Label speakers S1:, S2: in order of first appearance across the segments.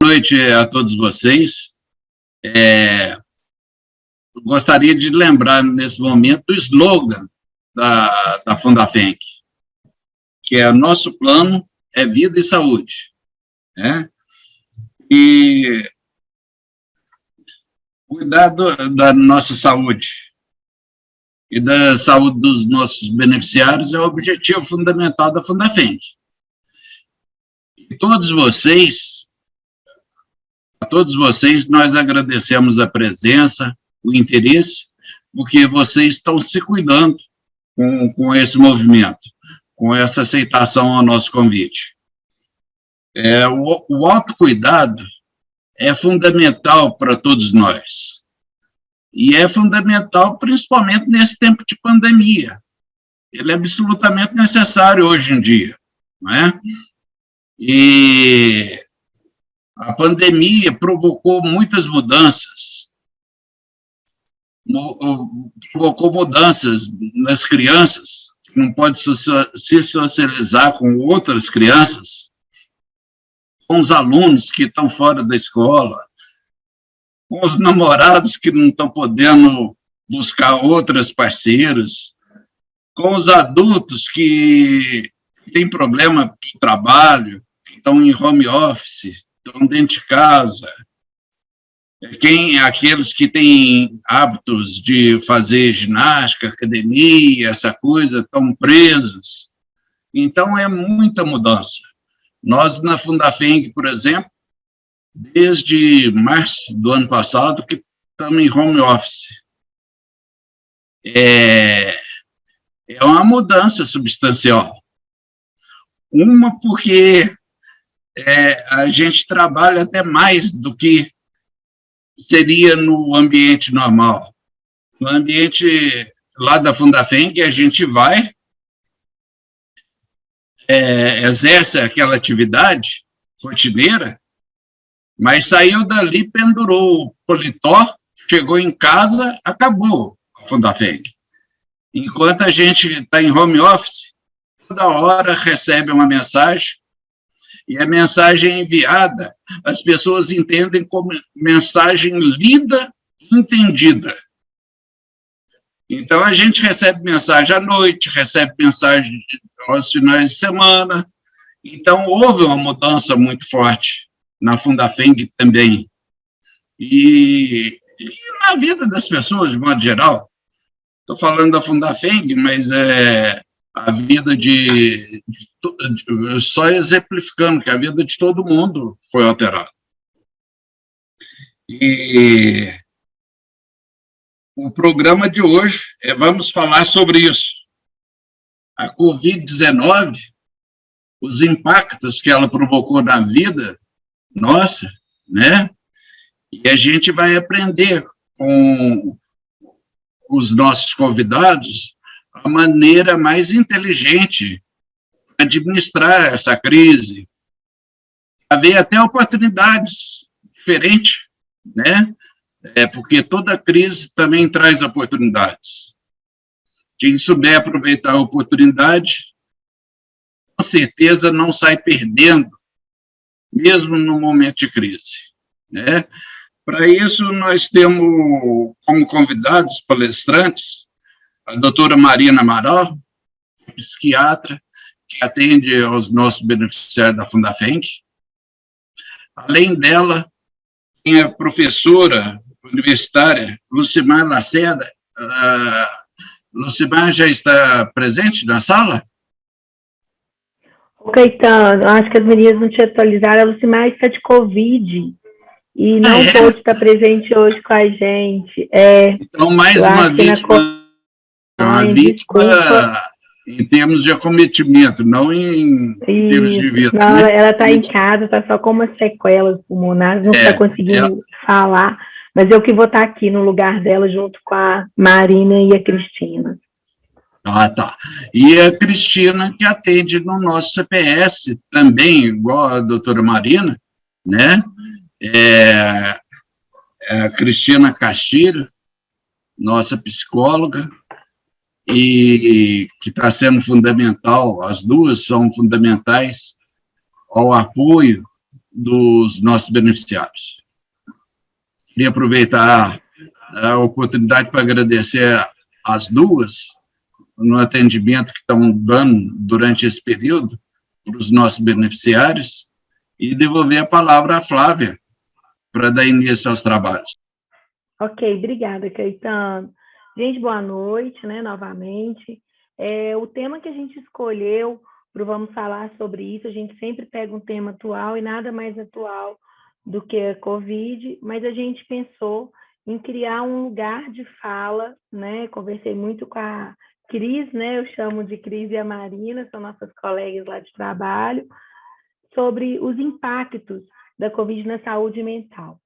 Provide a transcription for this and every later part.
S1: noite a todos vocês. Gostaria de lembrar, nesse momento, o slogan da Fundafenc, que é: nosso plano é vida e saúde. Né? E cuidar da nossa saúde e da saúde dos nossos beneficiários é o objetivo fundamental da Fundafenc. E a todos vocês, nós agradecemos a presença, o interesse, porque vocês estão se cuidando com esse movimento, com essa aceitação ao nosso convite. O autocuidado é fundamental para todos nós. E é fundamental, principalmente nesse tempo de pandemia. Ele é absolutamente necessário hoje em dia. Não é? E a pandemia provocou muitas mudanças. Provocou mudanças nas crianças, que não podem se socializar com outras crianças, com os alunos que estão fora da escola, com os namorados que não estão podendo buscar outras parceiras, com os adultos que têm problema de trabalho, que estão em home office, estão dentro de casa, aqueles que têm hábitos de fazer ginástica, academia, essa coisa, estão presos. Então, é muita mudança. Nós, na Fundafenc, por exemplo, desde março do ano passado, que estamos em home office. É uma mudança substancial. Uma, porque a gente trabalha até mais do que seria no ambiente normal. No ambiente lá da Fundafenc, a gente vai, exerce aquela atividade rotineira, mas saiu dali, pendurou o paletó, chegou em casa, acabou a Fundafenc. Enquanto a gente está em home office, toda hora recebe uma mensagem, e a mensagem enviada, as pessoas entendem como mensagem lida e entendida. Então, a gente recebe mensagem à noite, recebe mensagem aos finais de semana. Então, houve uma mudança muito forte na Fundafenc também. E na vida das pessoas, de modo geral. Estou falando da Fundafenc, mas a vida só exemplificando que a vida de todo mundo foi alterada. E o programa de hoje vamos falar sobre isso. A Covid-19, os impactos que ela provocou na vida nossa, né? E a gente vai aprender com os nossos convidados a maneira mais inteligente de administrar essa crise, haver até oportunidades diferentes, né? Porque toda crise também traz oportunidades. Quem souber aproveitar a oportunidade, com certeza não sai perdendo, mesmo no momento de crise. Né? Para isso, nós temos como convidados palestrantes a doutora Marina Amaral, psiquiatra, que atende aos nossos beneficiários da Fundafenc. Além dela, tem a professora universitária Lucimar Lacerda. Lucimar já está presente na sala?
S2: O Caetano, acho que as meninas não te atualizaram. A Lucimar está de Covid e não pôde estar presente hoje com a gente.
S1: Então, mais uma vítima, em termos de acometimento, não em termos de vida.
S2: Não, né? Ela está em casa, está só com umas sequelas pulmonares, não está conseguindo falar, mas eu que vou estar aqui no lugar dela, junto com a Marina e a Cristina.
S1: Ah, tá. E a Cristina, que atende no nosso CPS também, igual a doutora Marina, né? A Cristina Castilho, nossa psicóloga, e que está sendo fundamental, as duas são fundamentais ao apoio dos nossos beneficiários. Queria aproveitar a oportunidade para agradecer as duas no atendimento que estão dando durante esse período para os nossos beneficiários e devolver a palavra à Flávia para dar início aos trabalhos.
S2: Ok, obrigada, Caetano. Gente, boa noite, né, novamente. O tema que a gente escolheu para Vamos Falar sobre isso, a gente sempre pega um tema atual e nada mais atual do que a Covid, mas a gente pensou em criar um lugar de fala, né? Conversei muito com a Cris, né? Eu chamo de Cris e a Marina, são nossas colegas lá de trabalho, sobre os impactos da Covid na saúde mental.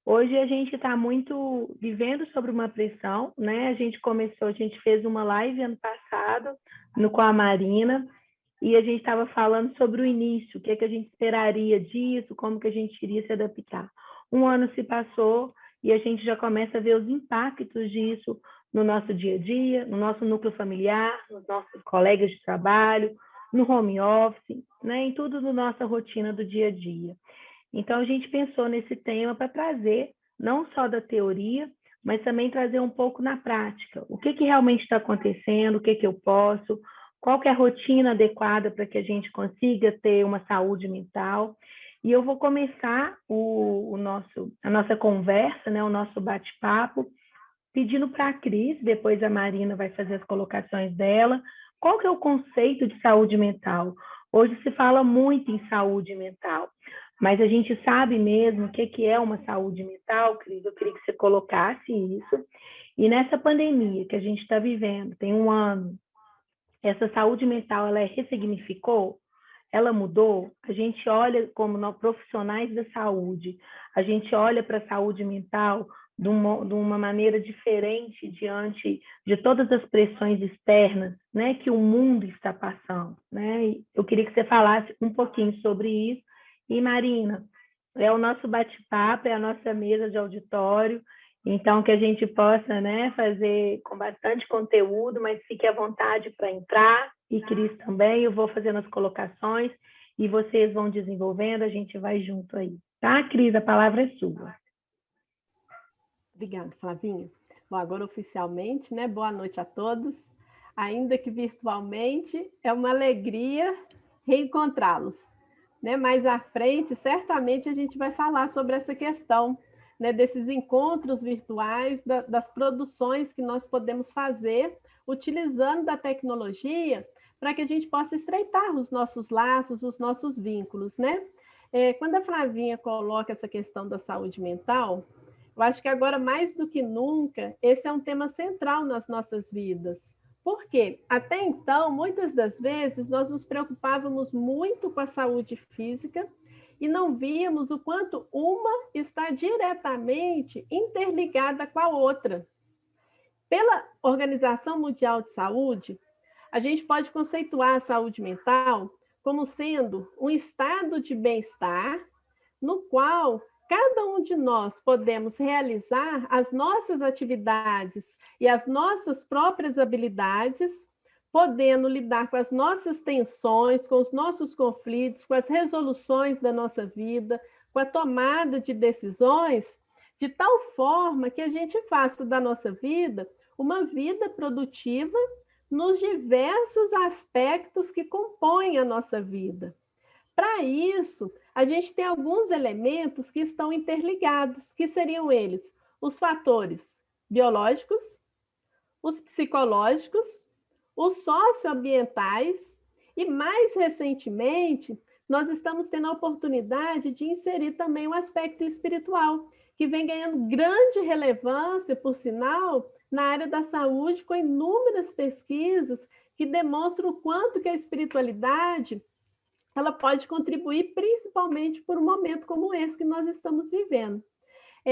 S2: Hoje a gente está muito vivendo sobre uma pressão, né? A gente fez uma live ano passado com a Marina, e a gente estava falando sobre o início, o que a gente esperaria disso, como que a gente iria se adaptar. Um ano se passou e a gente já começa a ver os impactos disso no nosso dia a dia, no nosso núcleo familiar, nos nossos colegas de trabalho, no home office, né? Em tudo na nossa rotina do dia a dia. Então, a gente pensou nesse tema para trazer, não só da teoria, mas também trazer um pouco na prática. O que realmente está acontecendo, o que eu posso, qual que é a rotina adequada para que a gente consiga ter uma saúde mental. E eu vou começar a nossa conversa, né, o nosso bate-papo, pedindo para a Cris, depois a Marina vai fazer as colocações dela, qual que é o conceito de saúde mental? Hoje se fala muito em saúde mental, mas a gente sabe mesmo o que é uma saúde mental, Cris? Eu queria que você colocasse isso. E nessa pandemia que a gente está vivendo, tem um ano, essa saúde mental, ela ressignificou? Ela mudou? A gente olha como nós, profissionais da saúde, a gente olha para a saúde mental de uma maneira diferente diante de todas as pressões externas, né, que o mundo está passando, né? Eu queria que você falasse um pouquinho sobre isso. E, Marina, é o nosso bate-papo, é a nossa mesa de auditório, então que a gente possa, né, fazer com bastante conteúdo, mas fique à vontade para entrar, e Cris também, eu vou fazendo as colocações e vocês vão desenvolvendo, a gente vai junto aí. Tá, Cris? A palavra é sua.
S3: Obrigada, Flavinha. Bom, agora oficialmente, né? Boa noite a todos. Ainda que virtualmente, é uma alegria reencontrá-los. Né? Mais à frente, certamente a gente vai falar sobre essa questão, né? Desses encontros virtuais, das produções que nós podemos fazer utilizando da tecnologia para que a gente possa estreitar os nossos laços, os nossos vínculos, né? Quando a Flavinha coloca essa questão da saúde mental, eu acho que agora, mais do que nunca, esse é um tema central nas nossas vidas. Por quê? Até então, muitas das vezes, nós nos preocupávamos muito com a saúde física e não víamos o quanto uma está diretamente interligada com a outra. Pela Organização Mundial de Saúde, a gente pode conceituar a saúde mental como sendo um estado de bem-estar no qual cada um de nós podemos realizar as nossas atividades e as nossas próprias habilidades, podendo lidar com as nossas tensões, com os nossos conflitos, com as resoluções da nossa vida, com a tomada de decisões, de tal forma que a gente faça da nossa vida uma vida produtiva nos diversos aspectos que compõem a nossa vida. Para isso, a gente tem alguns elementos que estão interligados, que seriam eles os fatores biológicos, os psicológicos, os socioambientais e, mais recentemente, nós estamos tendo a oportunidade de inserir também o aspecto espiritual, que vem ganhando grande relevância, por sinal, na área da saúde, com inúmeras pesquisas que demonstram o quanto que a espiritualidade ela pode contribuir principalmente por um momento como esse que nós estamos vivendo.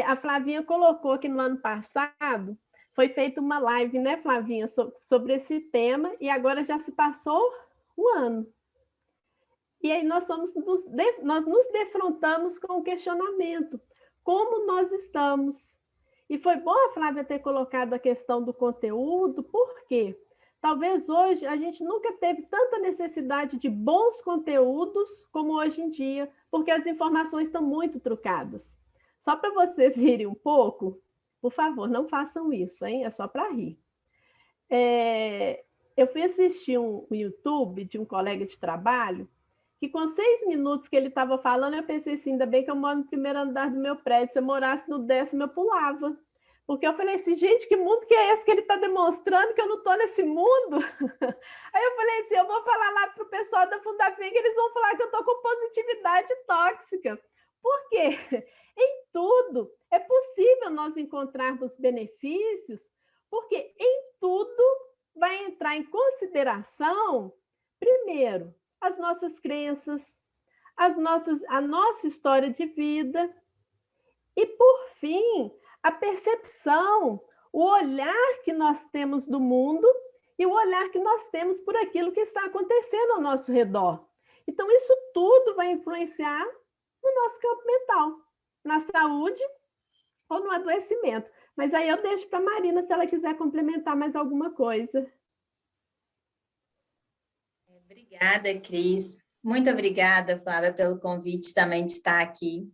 S3: A Flavinha colocou que no ano passado foi feita uma live, né, Flavinha, sobre esse tema, e agora já se passou um ano. E aí nós nos defrontamos com o questionamento, como nós estamos? E foi bom a Flávia ter colocado a questão do conteúdo, por quê? Talvez hoje a gente nunca teve tanta necessidade de bons conteúdos como hoje em dia, porque as informações estão muito trucadas. Só para vocês rirem um pouco, por favor, não façam isso, hein? É só para rir. Eu fui assistir um YouTube de um colega de trabalho, que com 6 minutos que ele estava falando, eu pensei assim, ainda bem que eu moro no primeiro andar do meu prédio, se eu morasse no 10º, eu pulava. Porque eu falei assim, gente, que mundo que é esse que ele está demonstrando que eu não estou nesse mundo? Aí eu falei assim, eu vou falar lá para o pessoal da Fundafem que eles vão falar que eu estou com positividade tóxica. Por quê? Em tudo é possível nós encontrarmos benefícios, porque em tudo vai entrar em consideração, primeiro, as nossas crenças, a nossa história de vida e, por fim, a percepção, o olhar que nós temos do mundo e o olhar que nós temos por aquilo que está acontecendo ao nosso redor. Então, isso tudo vai influenciar no nosso campo mental, na saúde ou no adoecimento. Mas aí eu deixo para a Marina, se ela quiser complementar mais alguma coisa.
S4: Obrigada, Cris. Muito obrigada, Flávia, pelo convite também de estar aqui.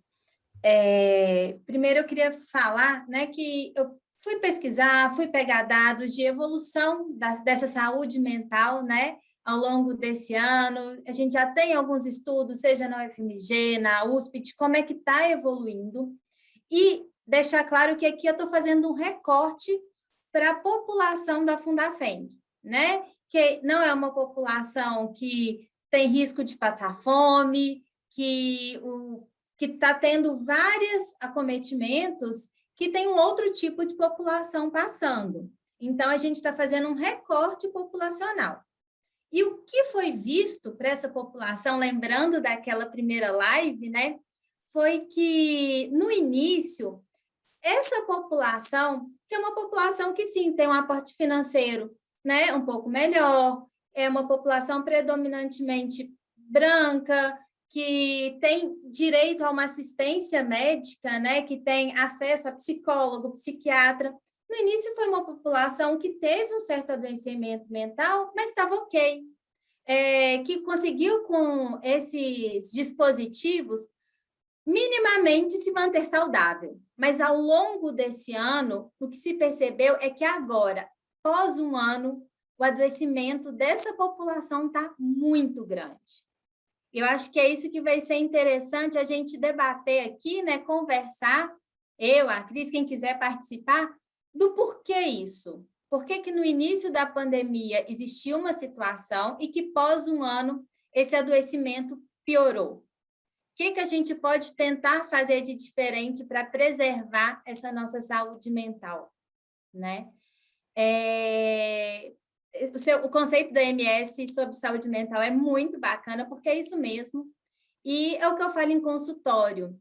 S4: Primeiro, eu queria falar, né, que eu fui pesquisar, fui pegar dados de evolução dessa saúde mental, né, ao longo desse ano. A gente já tem alguns estudos, seja na UFMG, na USP, de como é que está evoluindo. E deixar claro que aqui eu estou fazendo um recorte para a população da Fundafem, né? Que não é uma população que tem risco de passar fome, que está tendo vários acometimentos, que tem um outro tipo de população passando. Então, a gente está fazendo um recorte populacional. E o que foi visto para essa população, lembrando daquela primeira live, né, foi que, no início, essa população, que é uma população que, sim, tem um aporte financeiro, né, um pouco melhor, é uma população predominantemente branca, que tem direito a uma assistência médica, né, que tem acesso a psicólogo, psiquiatra. No início foi uma população que teve um certo adoecimento mental, mas estava ok, que conseguiu com esses dispositivos minimamente se manter saudável. Mas ao longo desse ano, o que se percebeu é que agora, após um ano, o adoecimento dessa população está muito grande. Eu acho que é isso que vai ser interessante a gente debater aqui, né? Conversar, eu, a Cris, quem quiser participar, do porquê isso. Por que no início da pandemia existiu uma situação e que, pós um ano, esse adoecimento piorou? O que a gente pode tentar fazer de diferente para preservar essa nossa saúde mental, né? O conceito da MS sobre saúde mental é muito bacana, porque é isso mesmo. E é o que eu falo em consultório.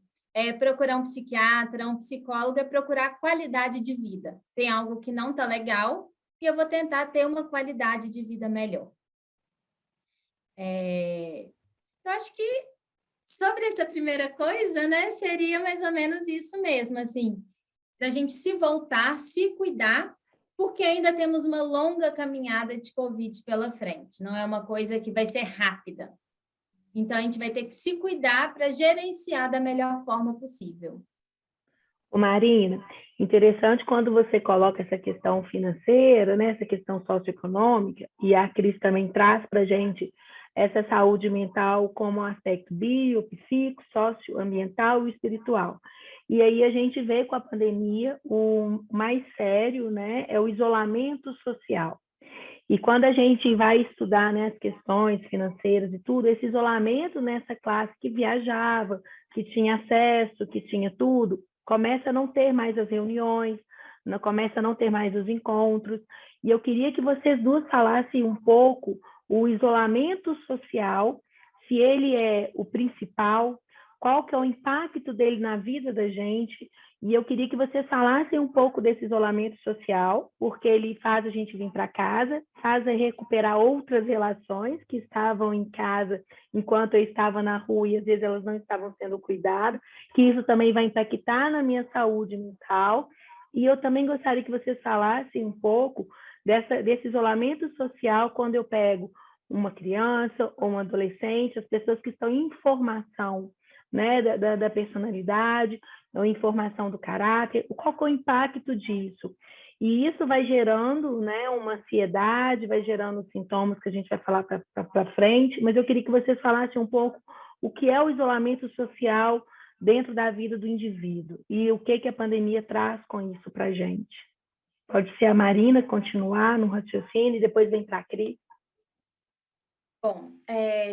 S4: Procurar um psiquiatra, um psicólogo, é procurar qualidade de vida. Tem algo que não está legal e eu vou tentar ter uma qualidade de vida melhor. Eu acho que sobre essa primeira coisa, né, seria mais ou menos isso mesmo, assim, da gente se voltar, se cuidar, porque ainda temos uma longa caminhada de Covid pela frente, não é uma coisa que vai ser rápida. Então, a gente vai ter que se cuidar para gerenciar da melhor forma possível.
S2: Ô Marina, interessante quando você coloca essa questão financeira, né, essa questão socioeconômica, e a Cris também traz para a gente essa saúde mental como um aspecto bio, psico, socioambiental e espiritual. E aí a gente vê com a pandemia, o mais sério, né, é o isolamento social. E quando a gente vai estudar, né, as questões financeiras e tudo, esse isolamento nessa classe que viajava, que tinha acesso, que tinha tudo, começa a não ter mais as reuniões, começa a não ter mais os encontros. E eu queria que vocês duas falassem um pouco o isolamento social, se ele é o principal, qual que é o impacto dele na vida da gente. E eu queria que vocês falassem um pouco desse isolamento social, porque ele faz a gente vir para casa, faz a recuperar outras relações que estavam em casa enquanto eu estava na rua e às vezes elas não estavam sendo cuidadas, que isso também vai impactar na minha saúde mental. E eu também gostaria que vocês falassem um pouco desse isolamento social quando eu pego uma criança ou um adolescente, as pessoas que estão em formação né, da personalidade, ou informação do caráter, qual que é o impacto disso? E isso vai gerando, né, uma ansiedade, vai gerando sintomas que a gente vai falar para frente, mas eu queria que vocês falassem um pouco o que é o isolamento social dentro da vida do indivíduo e o que a pandemia traz com isso para a gente. Pode ser a Marina continuar no raciocínio e depois vem para a Cris.
S4: Bom,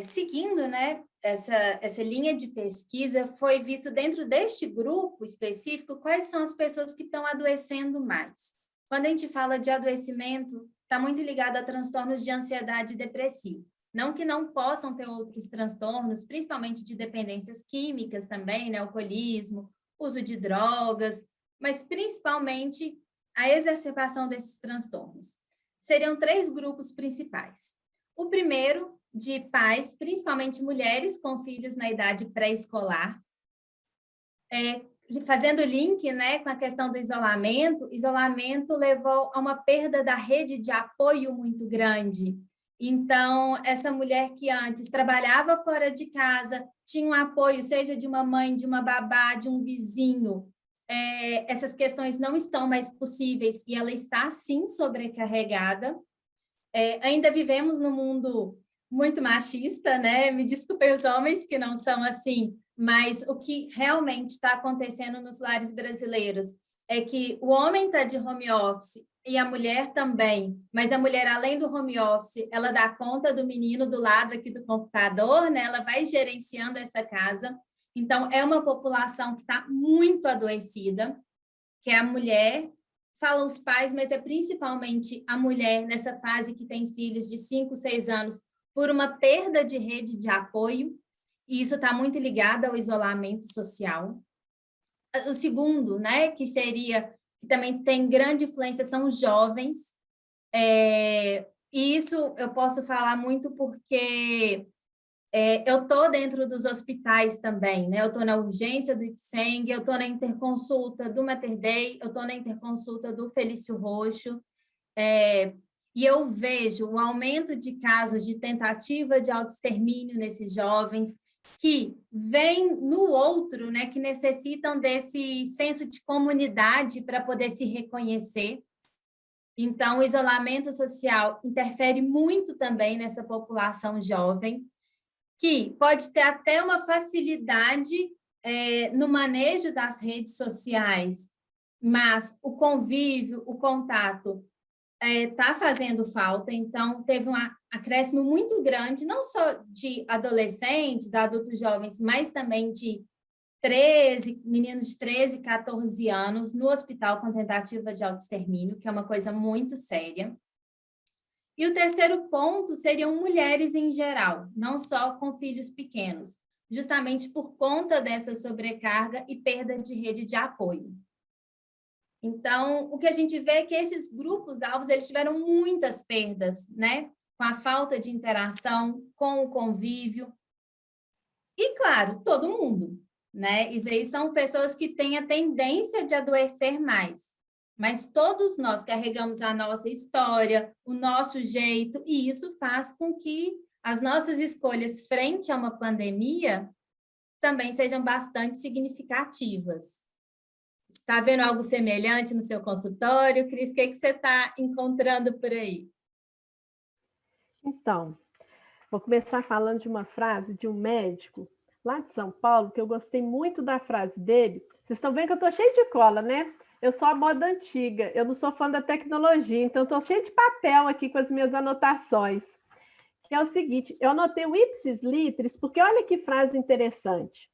S4: seguindo, né, essa linha de pesquisa, foi visto dentro deste grupo específico quais são as pessoas que estão adoecendo mais. Quando a gente fala de adoecimento, está muito ligado a transtornos de ansiedade e depressivo. Não que não possam ter outros transtornos, principalmente de dependências químicas também, né, alcoolismo, uso de drogas, mas principalmente a exacerbação desses transtornos. Seriam 3 grupos principais. O primeiro, de pais, principalmente mulheres com filhos na idade pré-escolar, fazendo link, né, com a questão do isolamento levou a uma perda da rede de apoio muito grande. Então, essa mulher que antes trabalhava fora de casa, tinha um apoio, seja de uma mãe, de uma babá, de um vizinho, essas questões não estão mais possíveis e ela está, sim, sobrecarregada. Ainda vivemos num mundo muito machista, né? Me desculpem os homens que não são assim, mas o que realmente está acontecendo nos lares brasileiros é que o homem está de home office e a mulher também, mas a mulher, além do home office, ela dá conta do menino do lado aqui do computador, né? Ela vai gerenciando essa casa. Então, é uma população que está muito adoecida, que é a mulher. Falam os pais, mas é principalmente a mulher nessa fase que tem filhos de 5, 6 anos, por uma perda de rede de apoio, e isso está muito ligado ao isolamento social. O segundo, né, que também tem grande influência, são os jovens, e isso eu posso falar muito porque eu estou dentro dos hospitais também, né? Eu estou na urgência do Ipseng, eu estou na interconsulta do Mater Dei, eu estou na interconsulta do Felício Roxo, e eu vejo o aumento de casos de tentativa de autoextermínio nesses jovens, que vêm no outro, né? Que necessitam desse senso de comunidade para poder se reconhecer. Então, o isolamento social interfere muito também nessa população jovem, que pode ter até uma facilidade no manejo das redes sociais, mas o convívio, o contato está fazendo falta, então teve um acréscimo muito grande, não só de adolescentes, de adultos jovens, mas também de meninos de 13, 14 anos no hospital com tentativa de autoextermínio, que é uma coisa muito séria. E o terceiro ponto seriam mulheres em geral, não só com filhos pequenos, justamente por conta dessa sobrecarga e perda de rede de apoio. Então, o que a gente vê é que esses grupos-alvos, eles tiveram muitas perdas, né? Com a falta de interação, com o convívio. E, claro, todo mundo, né? Isso aí são pessoas que têm a tendência de adoecer mais. Mas todos nós carregamos a nossa história, o nosso jeito, e isso faz com que as nossas escolhas frente a uma pandemia também sejam bastante significativas. Está vendo algo semelhante no seu consultório? Cris, o que você está encontrando por aí?
S3: Então, vou começar falando de uma frase de um médico lá de São Paulo, que eu gostei muito da frase dele. Vocês estão vendo que eu estou cheia de cola, né? Eu sou a moda antiga, eu não sou fã da tecnologia, então estou cheia de papel aqui com as minhas anotações. Que é o seguinte, eu anotei o ipsis litteris, porque olha que frase interessante.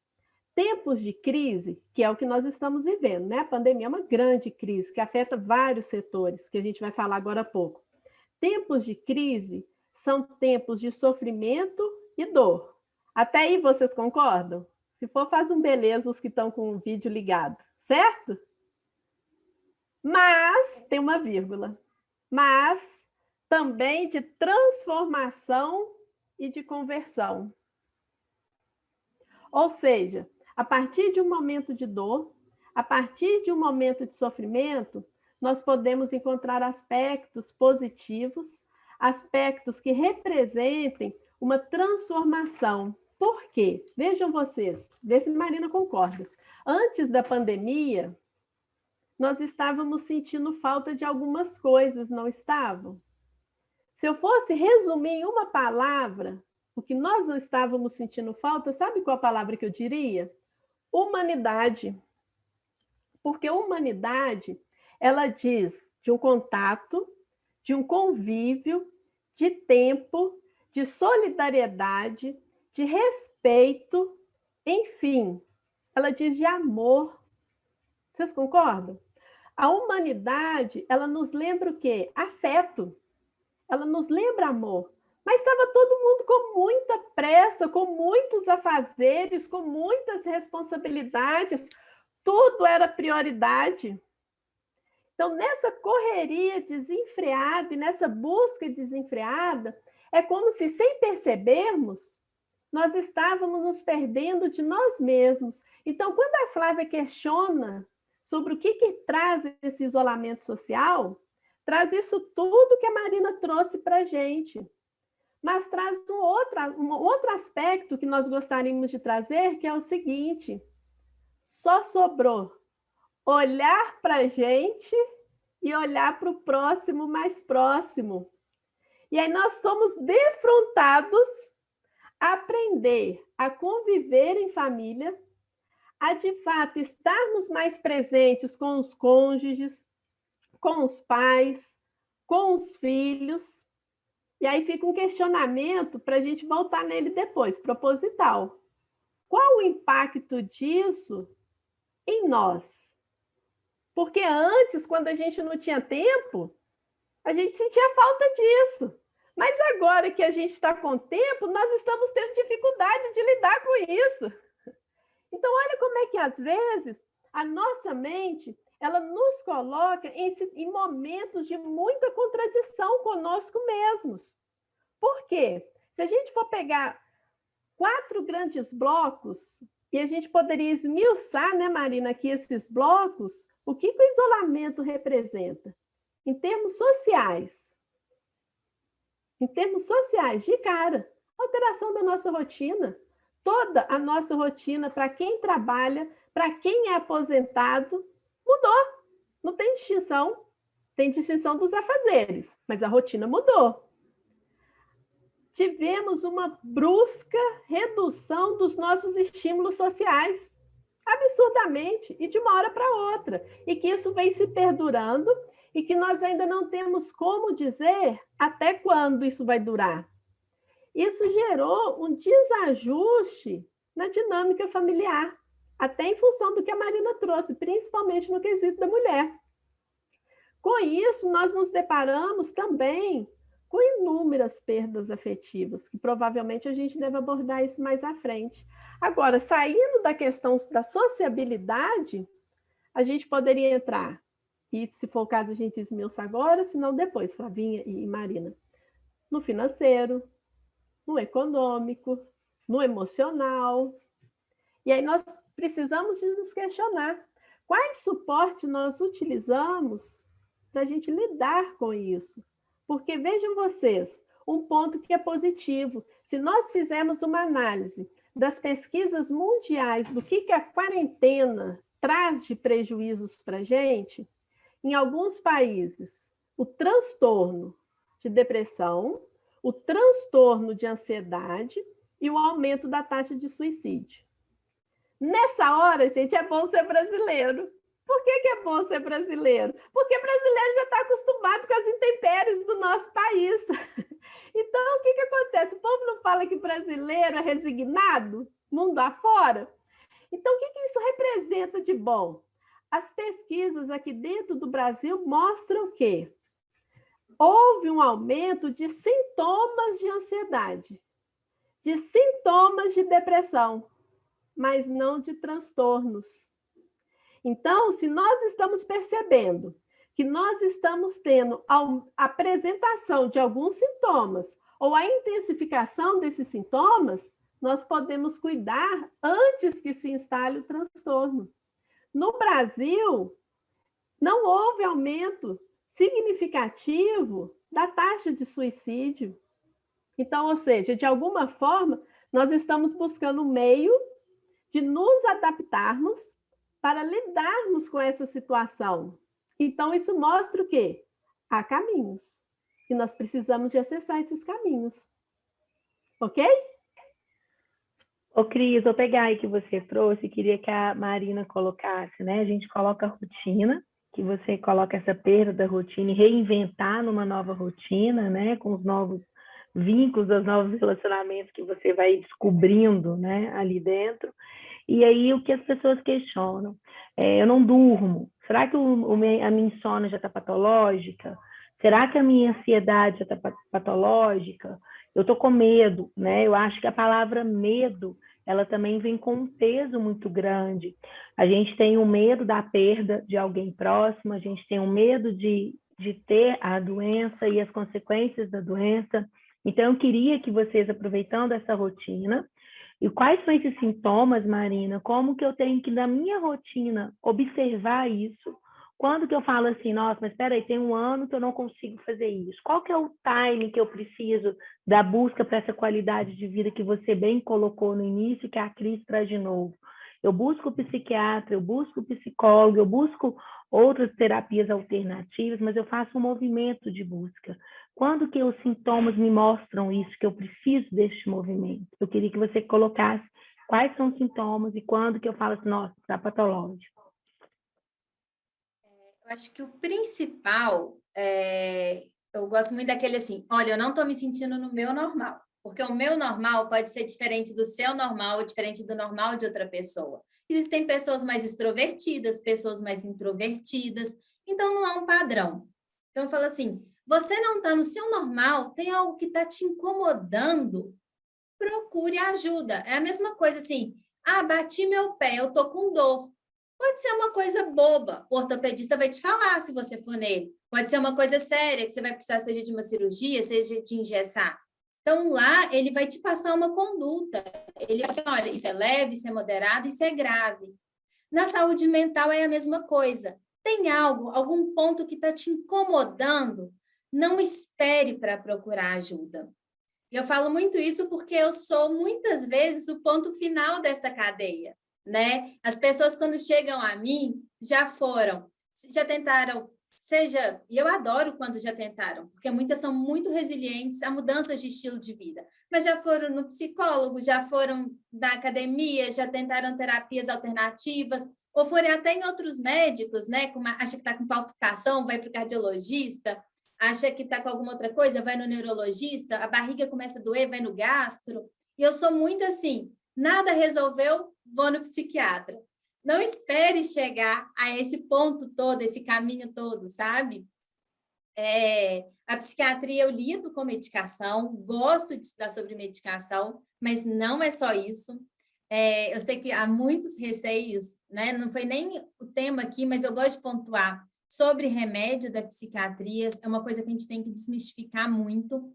S3: Tempos de crise, que é o que nós estamos vivendo, né? A pandemia é uma grande crise que afeta vários setores, que a gente vai falar agora há pouco. Tempos de crise são tempos de sofrimento e dor. Até aí vocês concordam? Se for, faz um beleza os que estão com o vídeo ligado, certo? Mas, tem uma vírgula, mas também de transformação e de conversão. Ou seja, a partir de um momento de dor, a partir de um momento de sofrimento, nós podemos encontrar aspectos positivos, aspectos que representem uma transformação. Por quê? Vejam vocês, vê se Marina concorda. Antes da pandemia, nós estávamos sentindo falta de algumas coisas, não estavam? Se eu fosse resumir em uma palavra o que nós não estávamos sentindo falta, sabe qual a palavra que eu diria? Humanidade. Porque humanidade, ela diz de um contato, de um convívio, de tempo, de solidariedade, de respeito, enfim, ela diz de amor. Vocês concordam? A humanidade, ela nos lembra o quê? Afeto. Ela nos lembra amor. Mas estava todo mundo com muita pressa, com muitos afazeres, com muitas responsabilidades. Tudo era prioridade. Então, nessa correria desenfreada e nessa busca desenfreada, é como se, sem percebermos, nós estávamos nos perdendo de nós mesmos. Então, quando a Flávia questiona sobre o que traz esse isolamento social, traz isso tudo que a Marina trouxe para a gente. Mas traz um outro aspecto que nós gostaríamos de trazer, que é o seguinte: só sobrou olhar para a gente e olhar para o próximo mais próximo. E aí nós somos defrontados a aprender a conviver em família, a de fato estarmos mais presentes com os cônjuges, com os pais, com os filhos. E aí fica um questionamento para a gente voltar nele depois, proposital. Qual o impacto disso em nós? Porque antes, quando a gente não tinha tempo, a gente sentia falta disso. Mas agora que a gente está com tempo, nós estamos tendo dificuldade de lidar com isso. Então, olha como é que, às vezes, a nossa mente, ela nos coloca em momentos de muita contradição conosco mesmos. Por quê? Se a gente for pegar 4 grandes blocos, e a gente poderia esmiuçar, né, Marina, aqui esses blocos, o que o isolamento representa? Em termos sociais, de cara, alteração da nossa rotina. Toda a nossa rotina, para quem trabalha, para quem é aposentado, mudou. Não tem distinção. Tem distinção dos afazeres, mas a rotina mudou. Tivemos uma brusca redução dos nossos estímulos sociais, absurdamente, e de uma hora para outra. E que isso vem se perdurando e que nós ainda não temos como dizer até quando isso vai durar. Isso gerou um desajuste na dinâmica familiar, até em função do que a Marina trouxe, principalmente no quesito da mulher. Com isso, nós nos deparamos também com inúmeras perdas afetivas, que provavelmente a gente deve abordar isso mais à frente. Agora, saindo da questão da sociabilidade, a gente poderia entrar, e se for o caso a gente esmiuça agora, se não depois, Flavinha e Marina, no financeiro, no econômico, no emocional. E aí nós precisamos de nos questionar quais suportes nós utilizamos para a gente lidar com isso. Porque vejam vocês, um ponto que é positivo, se nós fizermos uma análise das pesquisas mundiais do que a quarentena traz de prejuízos para a gente, em alguns países, o transtorno de depressão, o transtorno de ansiedade e o aumento da taxa de suicídio. Nessa hora, gente, é bom ser brasileiro. Por que é bom ser brasileiro? Porque brasileiro já está acostumado com as intempéries do nosso país. Então, o que acontece? O povo não fala que brasileiro é resignado, mundo afora? Então, o que isso representa de bom? As pesquisas aqui dentro do Brasil mostram que houve um aumento de sintomas de ansiedade, de sintomas de depressão, mas não de transtornos. Então, se nós estamos percebendo que nós estamos tendo a apresentação de alguns sintomas ou a intensificação desses sintomas, nós podemos cuidar antes que se instale o transtorno. No Brasil, não houve aumento significativo da taxa de suicídio. Então, ou seja, de alguma forma, nós estamos buscando um meio de nos adaptarmos para lidarmos com essa situação. Então, isso mostra o quê? Há caminhos, e nós precisamos de acessar esses caminhos. Ok?
S2: Ô, Cris, vou pegar aí que você trouxe, queria que a Marina colocasse, né? A gente coloca a rotina, que você coloca essa perda da rotina e reinventar numa nova rotina, né? Com os novos vínculos, os novos relacionamentos que você vai descobrindo, né? Ali dentro. E aí, o que as pessoas questionam? Eu não durmo. Será que a minha insônia já está patológica? Será que a minha ansiedade já está patológica? Eu estou com medo, né? Eu acho que a palavra medo, ela também vem com um peso muito grande. A gente tem o medo da perda de alguém próximo, a gente tem o medo de ter a doença e as consequências da doença. Então, eu queria que vocês, aproveitando essa rotina, e quais são esses sintomas, Marina? Como que eu tenho que, na minha rotina, observar isso? Quando que eu falo assim, nossa, mas espera aí, tem um ano que eu não consigo fazer isso. Qual que é o time que eu preciso da busca para essa qualidade de vida que você bem colocou no início, que a Cris traz de novo? Eu busco o psiquiatra, eu busco o psicólogo, eu busco outras terapias alternativas, mas eu faço um movimento de busca. Quando que os sintomas me mostram isso, que eu preciso deste movimento? Eu queria que você colocasse quais são os sintomas e quando que eu falo assim, nossa, está patológico.
S4: Eu acho que o principal, eu gosto muito daquele assim, olha, eu não estou me sentindo no meu normal, porque o meu normal pode ser diferente do seu normal ou diferente do normal de outra pessoa. Existem pessoas mais extrovertidas, pessoas mais introvertidas, então não há um padrão. Então eu falo assim, você não está no seu normal, tem algo que está te incomodando, procure ajuda. É a mesma coisa assim, bati meu pé, eu estou com dor. Pode ser uma coisa boba, o ortopedista vai te falar se você for nele. Pode ser uma coisa séria, que você vai precisar, seja de uma cirurgia, seja de engessar. Então, lá, ele vai te passar uma conduta. Ele vai dizer, olha, isso é leve, isso é moderado, isso é grave. Na saúde mental é a mesma coisa. Tem algum ponto que está te incomodando? Não espere para procurar ajuda. Eu falo muito isso porque eu sou, muitas vezes, o ponto final dessa cadeia, né? As pessoas, quando chegam a mim, já tentaram, e eu adoro quando já tentaram, porque muitas são muito resilientes a mudanças de estilo de vida, mas já foram no psicólogo, já foram na academia, já tentaram terapias alternativas, ou foram até em outros médicos, né? Acha que está com palpitação, vai para o cardiologista, acha que está com alguma outra coisa, vai no neurologista, a barriga começa a doer, vai no gastro. E eu sou muito assim, nada resolveu, vou no psiquiatra. Não espere chegar a esse ponto todo, esse caminho todo, sabe? A psiquiatria eu lido com medicação, gosto de estudar sobre medicação, mas não é só isso. Eu sei que há muitos receios, né? Não foi nem o tema aqui, mas eu gosto de pontuar sobre remédio da psiquiatria, é uma coisa que a gente tem que desmistificar muito.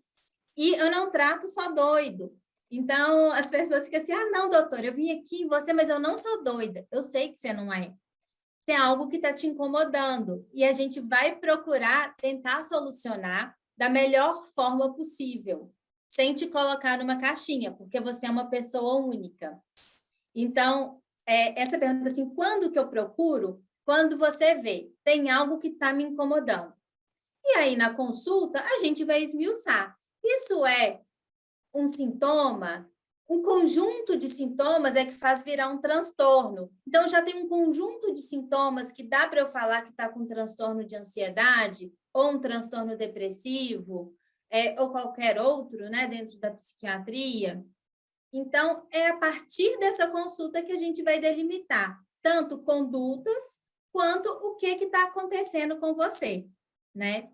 S4: E eu não trato só doido. Então, as pessoas ficam assim, não, doutor, eu vim aqui em você, mas eu não sou doida. Eu sei que você não é. Tem algo que está te incomodando. E a gente vai procurar tentar solucionar da melhor forma possível, sem te colocar numa caixinha, porque você é uma pessoa única. Então, essa pergunta assim, quando que eu procuro? Quando você vê, tem algo que está me incomodando. E aí, na consulta, a gente vai esmiuçar. Isso é um sintoma? Um conjunto de sintomas é que faz virar um transtorno. Então, já tem um conjunto de sintomas que dá para eu falar que está com um transtorno de ansiedade ou um transtorno depressivo, ou qualquer outro, né, dentro da psiquiatria. Então, é a partir dessa consulta que a gente vai delimitar tanto condutas quanto o que está acontecendo com você, né?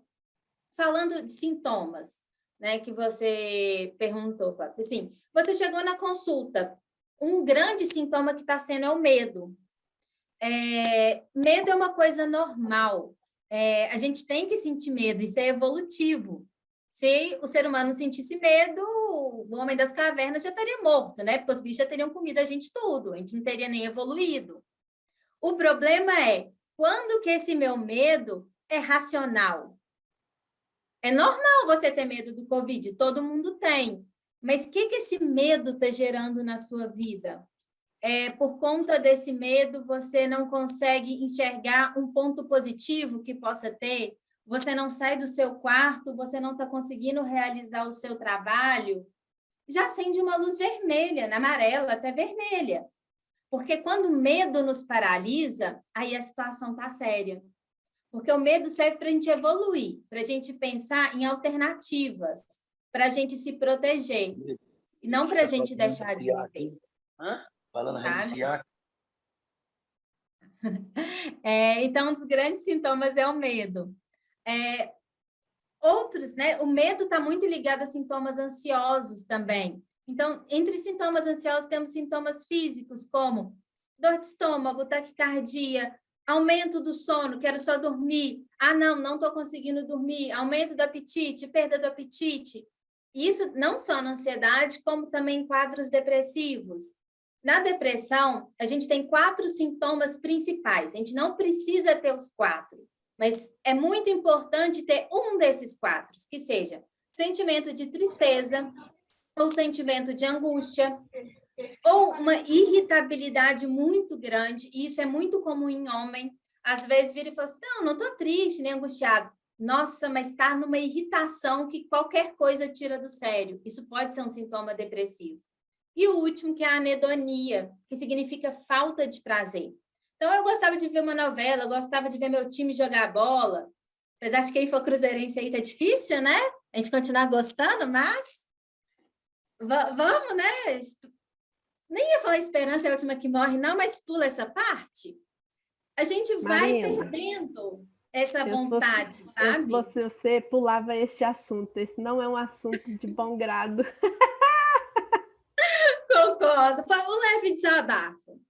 S4: Falando de sintomas, né, que você perguntou, Flávia, assim, você chegou na consulta, um grande sintoma que está sendo é o medo. Medo é uma coisa normal, a gente tem que sentir medo, isso é evolutivo. Se o ser humano sentisse medo, o homem das cavernas já estaria morto, né? Porque os bichos já teriam comido a gente tudo, a gente não teria nem evoluído. O problema é, quando que esse meu medo é racional? É normal você ter medo do Covid, todo mundo tem. Mas o que esse medo está gerando na sua vida? Por conta desse medo, você não consegue enxergar um ponto positivo que possa ter? Você não sai do seu quarto, você não está conseguindo realizar o seu trabalho? Já acende uma luz vermelha, amarela até vermelha. Porque quando o medo nos paralisa, aí a situação está séria. Porque o medo serve para a gente evoluir, para a gente pensar em alternativas, para a gente se proteger, e não para a gente deixar de viver.
S5: Falando reiniciar.
S4: Então, um dos grandes sintomas é o medo. Outros, né? O medo está muito ligado a sintomas ansiosos também. Então, entre sintomas ansiosos, temos sintomas físicos, como dor de estômago, taquicardia, aumento do sono, quero só dormir. Não estou conseguindo dormir. Aumento do apetite, perda do apetite. Isso não só na ansiedade, como também em quadros depressivos. Na depressão, a gente tem 4 sintomas principais. A gente não precisa ter os 4, mas é muito importante ter um desses 4, que seja sentimento de tristeza, ou sentimento de angústia, ou uma irritabilidade muito grande, e isso é muito comum em homem. Às vezes vira e fala assim, não estou triste, nem angustiado. Nossa, mas está numa irritação que qualquer coisa tira do sério. Isso pode ser um sintoma depressivo. E o último, que é a anedonia, que significa falta de prazer. Então, eu gostava de ver uma novela, eu gostava de ver meu time jogar bola. Apesar de quem for cruzeirense aí tá difícil, né? A gente continuar gostando, mas vamos, né? Nem ia falar esperança é a última que morre, não, mas pula essa parte. A gente vai perdendo essa vontade, sabe?
S3: Você pulava este assunto. Esse não é um assunto de bom grado.
S4: Concordo. Foi um leve desabafo.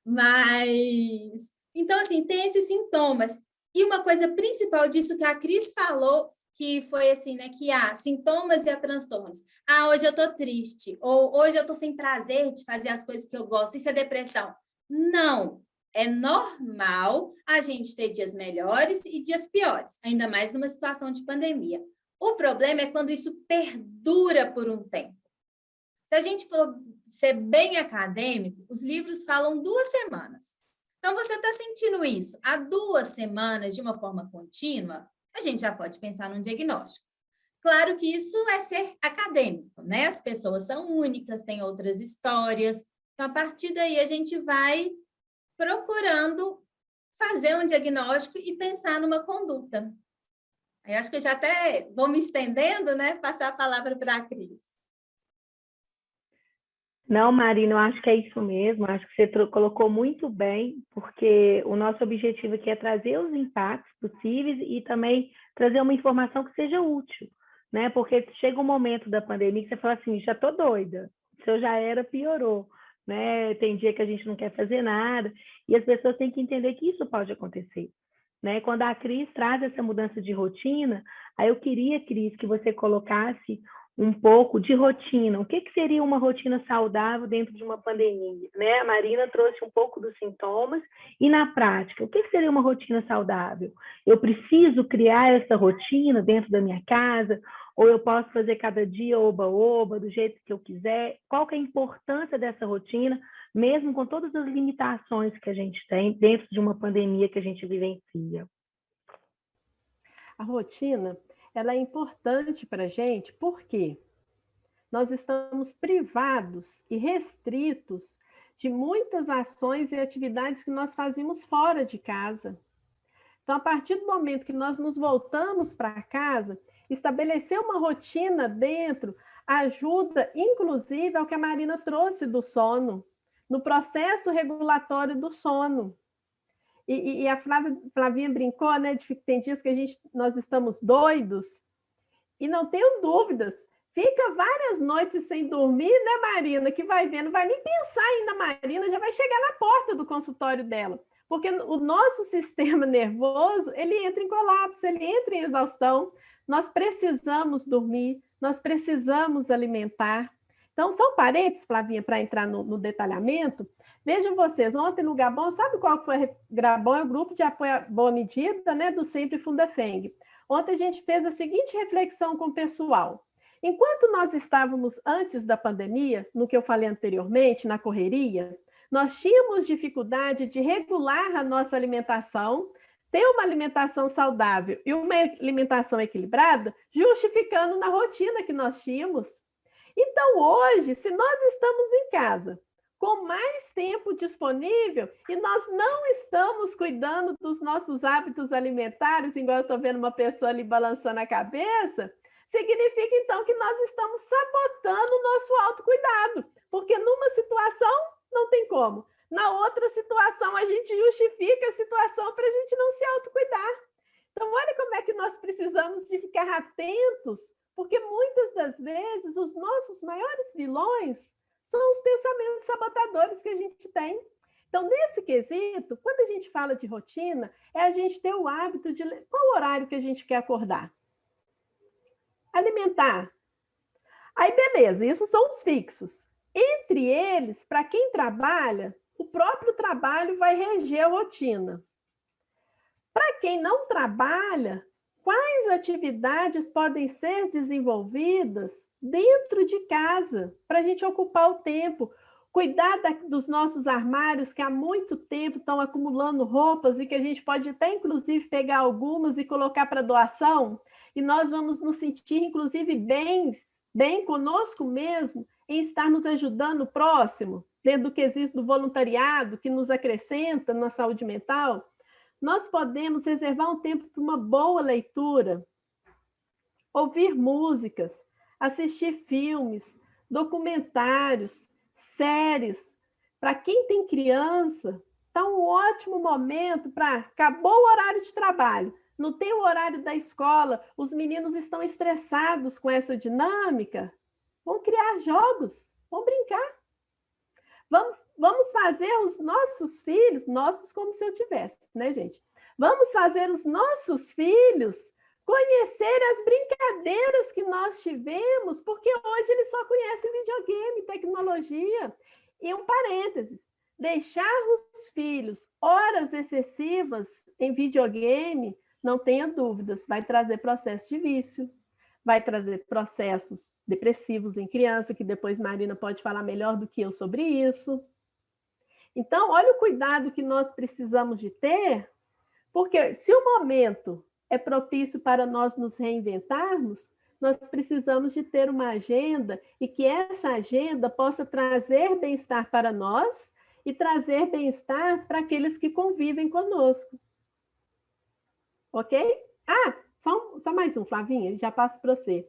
S4: Mas, então, assim, tem esses sintomas. E uma coisa principal disso que a Cris falou, que foi assim, né, que há sintomas e há transtornos. Hoje eu tô triste, ou hoje eu tô sem prazer de fazer as coisas que eu gosto. Isso é depressão. Não. É normal a gente ter dias melhores e dias piores, ainda mais numa situação de pandemia. O problema é quando isso perdura por um tempo. Se a gente for ser bem acadêmico, os livros falam 2 semanas. Então, você está sentindo isso há 2 semanas de uma forma contínua, a gente já pode pensar num diagnóstico. Claro que isso é ser acadêmico, né? As pessoas são únicas, têm outras histórias. Então, a partir daí, a gente vai procurando fazer um diagnóstico e pensar numa conduta. Eu acho que eu já até vou me estendendo, né? Passar a palavra para a Cris.
S2: Não, Marina, eu acho que é isso mesmo. Acho que você colocou muito bem, porque o nosso objetivo aqui é trazer os impactos possíveis e também trazer uma informação que seja útil, né? Porque chega um momento da pandemia que você fala assim, já estou doida, se eu já era, piorou, né? Tem dia que a gente não quer fazer nada, e as pessoas têm que entender que isso pode acontecer, né? Quando a Cris traz essa mudança de rotina, aí eu queria, Cris, que você colocasse um pouco de rotina. O que seria uma rotina saudável dentro de uma pandemia, né? A Marina trouxe um pouco dos sintomas e, na prática, o que seria uma rotina saudável? Eu preciso criar essa rotina dentro da minha casa ou eu posso fazer cada dia oba-oba, do jeito que eu quiser? Qual que é a importância dessa rotina, mesmo com todas as limitações que a gente tem dentro de uma pandemia que a gente vivencia?
S3: A rotina, ela é importante para a gente porque nós estamos privados e restritos de muitas ações e atividades que nós fazíamos fora de casa. Então, a partir do momento que nós nos voltamos para casa, estabelecer uma rotina dentro ajuda, inclusive, ao que a Marina trouxe do sono, no processo regulatório do sono. E a Flavinha brincou, né, de que tem dias que nós estamos doidos, e não tenho dúvidas, fica várias noites sem dormir, né, Marina, que vai ver, não vai nem pensar ainda, a Marina já vai chegar na porta do consultório dela, porque o nosso sistema nervoso, ele entra em colapso, ele entra em exaustão, nós precisamos dormir, nós precisamos alimentar. Então, só um parênteses, Flavinha, para entrar no detalhamento. Vejam vocês, ontem no Gabon, sabe qual foi? Gabon é o grupo de apoio à boa medida, né, do Sempre Fundafeng. Ontem a gente fez a seguinte reflexão com o pessoal. Enquanto nós estávamos antes da pandemia, no que eu falei anteriormente, na correria, nós tínhamos dificuldade de regular a nossa alimentação, ter uma alimentação saudável e uma alimentação equilibrada, justificando na rotina que nós tínhamos. Então, hoje, se nós estamos em casa, com mais tempo disponível e nós não estamos cuidando dos nossos hábitos alimentares, igual eu estou vendo uma pessoa ali balançando a cabeça, significa, então, que nós estamos sabotando o nosso autocuidado, porque numa situação não tem como. Na outra situação, a gente justifica a situação para a gente não se autocuidar. Então, olha como é que nós precisamos de ficar atentos, porque muitas das vezes os nossos maiores vilões são os pensamentos sabotadores que a gente tem. Então, nesse quesito, quando a gente fala de rotina, é a gente ter o hábito de... Qual horário que a gente quer acordar? Alimentar. Aí, beleza, isso são os fixos. Entre eles, para quem trabalha, o próprio trabalho vai reger a rotina. Para quem não trabalha, quais atividades podem ser desenvolvidas dentro de casa, para a gente ocupar o tempo? Cuidar dos nossos armários, que há muito tempo estão acumulando roupas e que a gente pode até, inclusive, pegar algumas e colocar para doação, e nós vamos nos sentir, inclusive, bem conosco mesmo, em estar nos ajudando o próximo, dentro do quesito do voluntariado, que nos acrescenta na saúde mental. Nós podemos reservar um tempo para uma boa leitura, ouvir músicas, assistir filmes, documentários, séries. Para quem tem criança, está um ótimo momento para... Acabou o horário de trabalho, não tem o horário da escola, os meninos estão estressados com essa dinâmica, vão criar jogos, vão brincar. Vamos fazer os nossos filhos, nossos como se eu tivesse, né, gente? Vamos fazer os nossos filhos conhecer as brincadeiras que nós tivemos, porque hoje eles só conhecem videogame, tecnologia. E um parênteses, deixar os filhos horas excessivas em videogame, não tenha dúvidas, vai trazer processo de vício, vai trazer processos depressivos em criança, que depois Marina pode falar melhor do que eu sobre isso. Então, olha o cuidado que nós precisamos de ter, porque se o momento é propício para nós nos reinventarmos, nós precisamos de ter uma agenda e que essa agenda possa trazer bem-estar para nós e trazer bem-estar para aqueles que convivem conosco. Ok? Só mais um, Flavinha, já passo para você.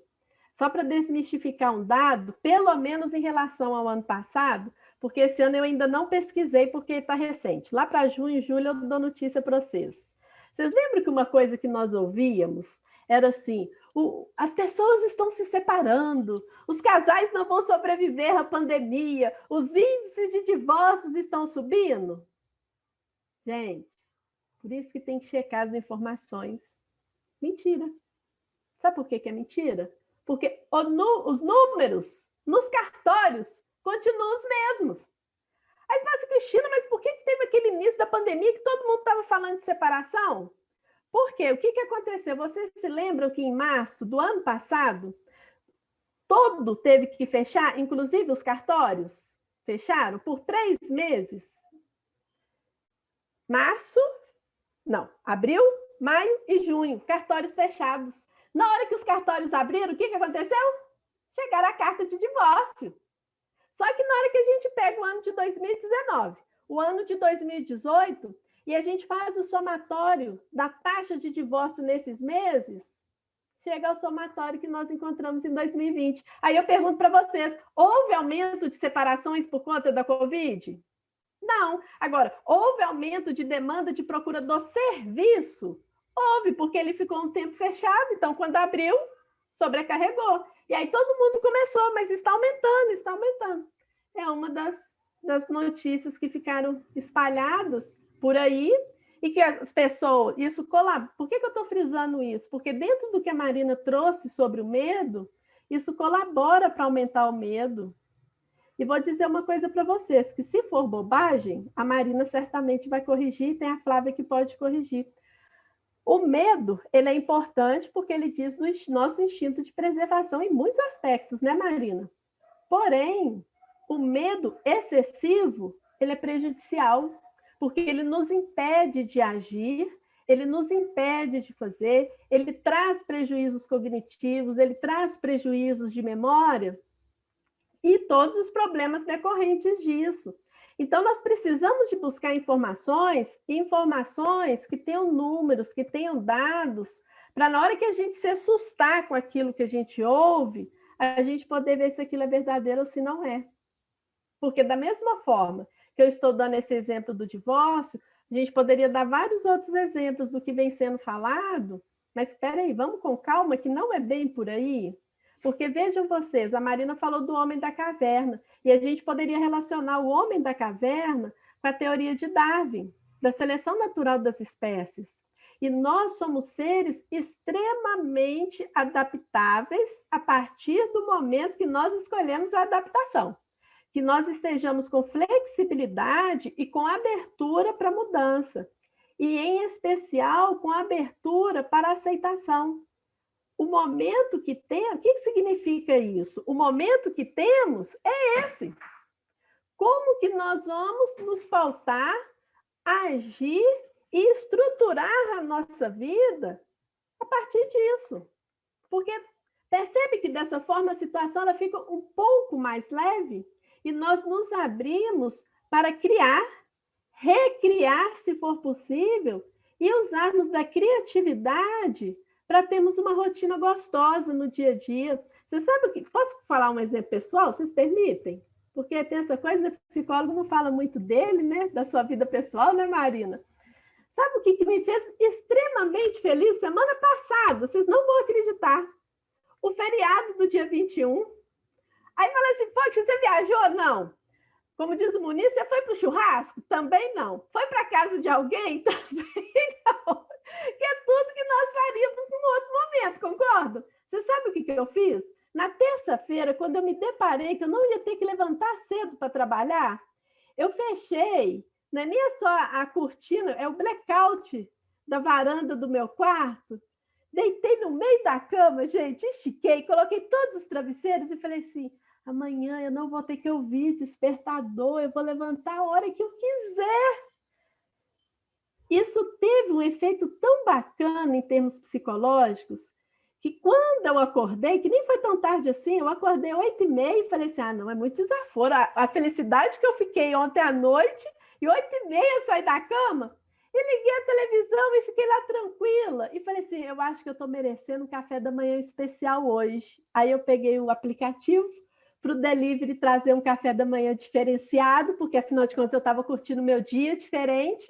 S3: Só para desmistificar um dado, pelo menos em relação ao ano passado, porque esse ano eu ainda não pesquisei, porque está recente. Lá para junho, julho, eu dou notícia para vocês. Vocês lembram que uma coisa que nós ouvíamos era assim, as pessoas estão se separando, os casais não vão sobreviver à pandemia, os índices de divórcios estão subindo? Gente, por isso que tem que checar as informações. Mentira. Sabe por que é mentira? Porque os números nos cartórios continuam os mesmos. Aí você fala assim, Cristina, mas por que teve aquele início da pandemia que todo mundo estava falando de separação? Por quê? O que aconteceu? Vocês se lembram que em março do ano passado, todo teve que fechar, inclusive os cartórios fecharam por 3 meses? Abril, maio e junho, cartórios fechados. Na hora que os cartórios abriram, o que aconteceu? Chegaram a carta de divórcio. Só que na hora que a gente pega o ano de 2019, o ano de 2018, e a gente faz o somatório da taxa de divórcio nesses meses, chega ao somatório que nós encontramos em 2020. Aí eu pergunto para vocês, houve aumento de separações por conta da Covid? Não. Agora, houve aumento de demanda de procura do serviço? Houve, porque ele ficou um tempo fechado, então quando abriu, sobrecarregou. E aí todo mundo começou, mas está aumentando, está aumentando. É uma das notícias que ficaram espalhadas por aí e que as pessoas... Por que eu estou frisando isso? Porque dentro do que a Marina trouxe sobre o medo, isso colabora para aumentar o medo. E vou dizer uma coisa para vocês, que se for bobagem, a Marina certamente vai corrigir, tem a Flávia que pode corrigir. O medo, ele é importante porque ele diz do nosso instinto de preservação em muitos aspectos, né, Marina? Porém, o medo excessivo, ele é prejudicial, porque ele nos impede de agir, ele nos impede de fazer, ele traz prejuízos cognitivos, ele traz prejuízos de memória e todos os problemas decorrentes disso. Então, nós precisamos de buscar informações que tenham números, que tenham dados, para na hora que a gente se assustar com aquilo que a gente ouve, a gente poder ver se aquilo é verdadeiro ou se não é. Porque da mesma forma que eu estou dando esse exemplo do divórcio, a gente poderia dar vários outros exemplos do que vem sendo falado, mas espera aí, vamos com calma, que não é bem por aí. Porque vejam vocês, a Marina falou do homem da caverna, e a gente poderia relacionar o homem da caverna com a teoria de Darwin, da seleção natural das espécies. E nós somos seres extremamente adaptáveis a partir do momento que nós escolhemos a adaptação. Que nós estejamos com flexibilidade e com abertura para mudança. E, em especial, com abertura para aceitação. O momento que temos, o que significa isso? O momento que temos é esse. Como que nós vamos nos faltar agir e estruturar a nossa vida a partir disso? Porque percebe que dessa forma a situação ela fica um pouco mais leve e nós nos abrimos para criar, recriar, se for possível, e usarmos da criatividade para termos uma rotina gostosa no dia a dia. Você sabe o que? Posso falar um exemplo pessoal? Vocês permitem? Porque tem essa coisa, né? O psicólogo não fala muito dele, né? Da sua vida pessoal, né, Marina? Sabe o que me fez extremamente feliz semana passada? Vocês não vão acreditar. O feriado do dia 21. Aí fala assim, pô, você viajou? Não. Como diz o Muniz, você foi para o churrasco? Também não. Foi para a casa de alguém? Também não. Que é tudo que nós faríamos num outro momento, concorda? Você sabe o que eu fiz? Na terça-feira, quando eu me deparei que eu não ia ter que levantar cedo para trabalhar, eu fechei, não é nem só a cortina, é o blackout da varanda do meu quarto, deitei no meio da cama, gente, estiquei, coloquei todos os travesseiros e falei assim, amanhã eu não vou ter que ouvir despertador, eu vou levantar a hora que eu quiser. Isso teve um efeito tão bacana em termos psicológicos, que quando eu acordei, que nem foi tão tarde assim, eu acordei 8h30 e falei assim, não, é muito desaforo. A felicidade que eu fiquei ontem à noite, e 8h30 eu saí da cama, e liguei a televisão e fiquei lá tranquila. E falei assim, eu acho que eu estou merecendo um café da manhã especial hoje. Aí eu peguei o aplicativo para o delivery trazer um café da manhã diferenciado, porque afinal de contas eu estava curtindo o meu dia diferente.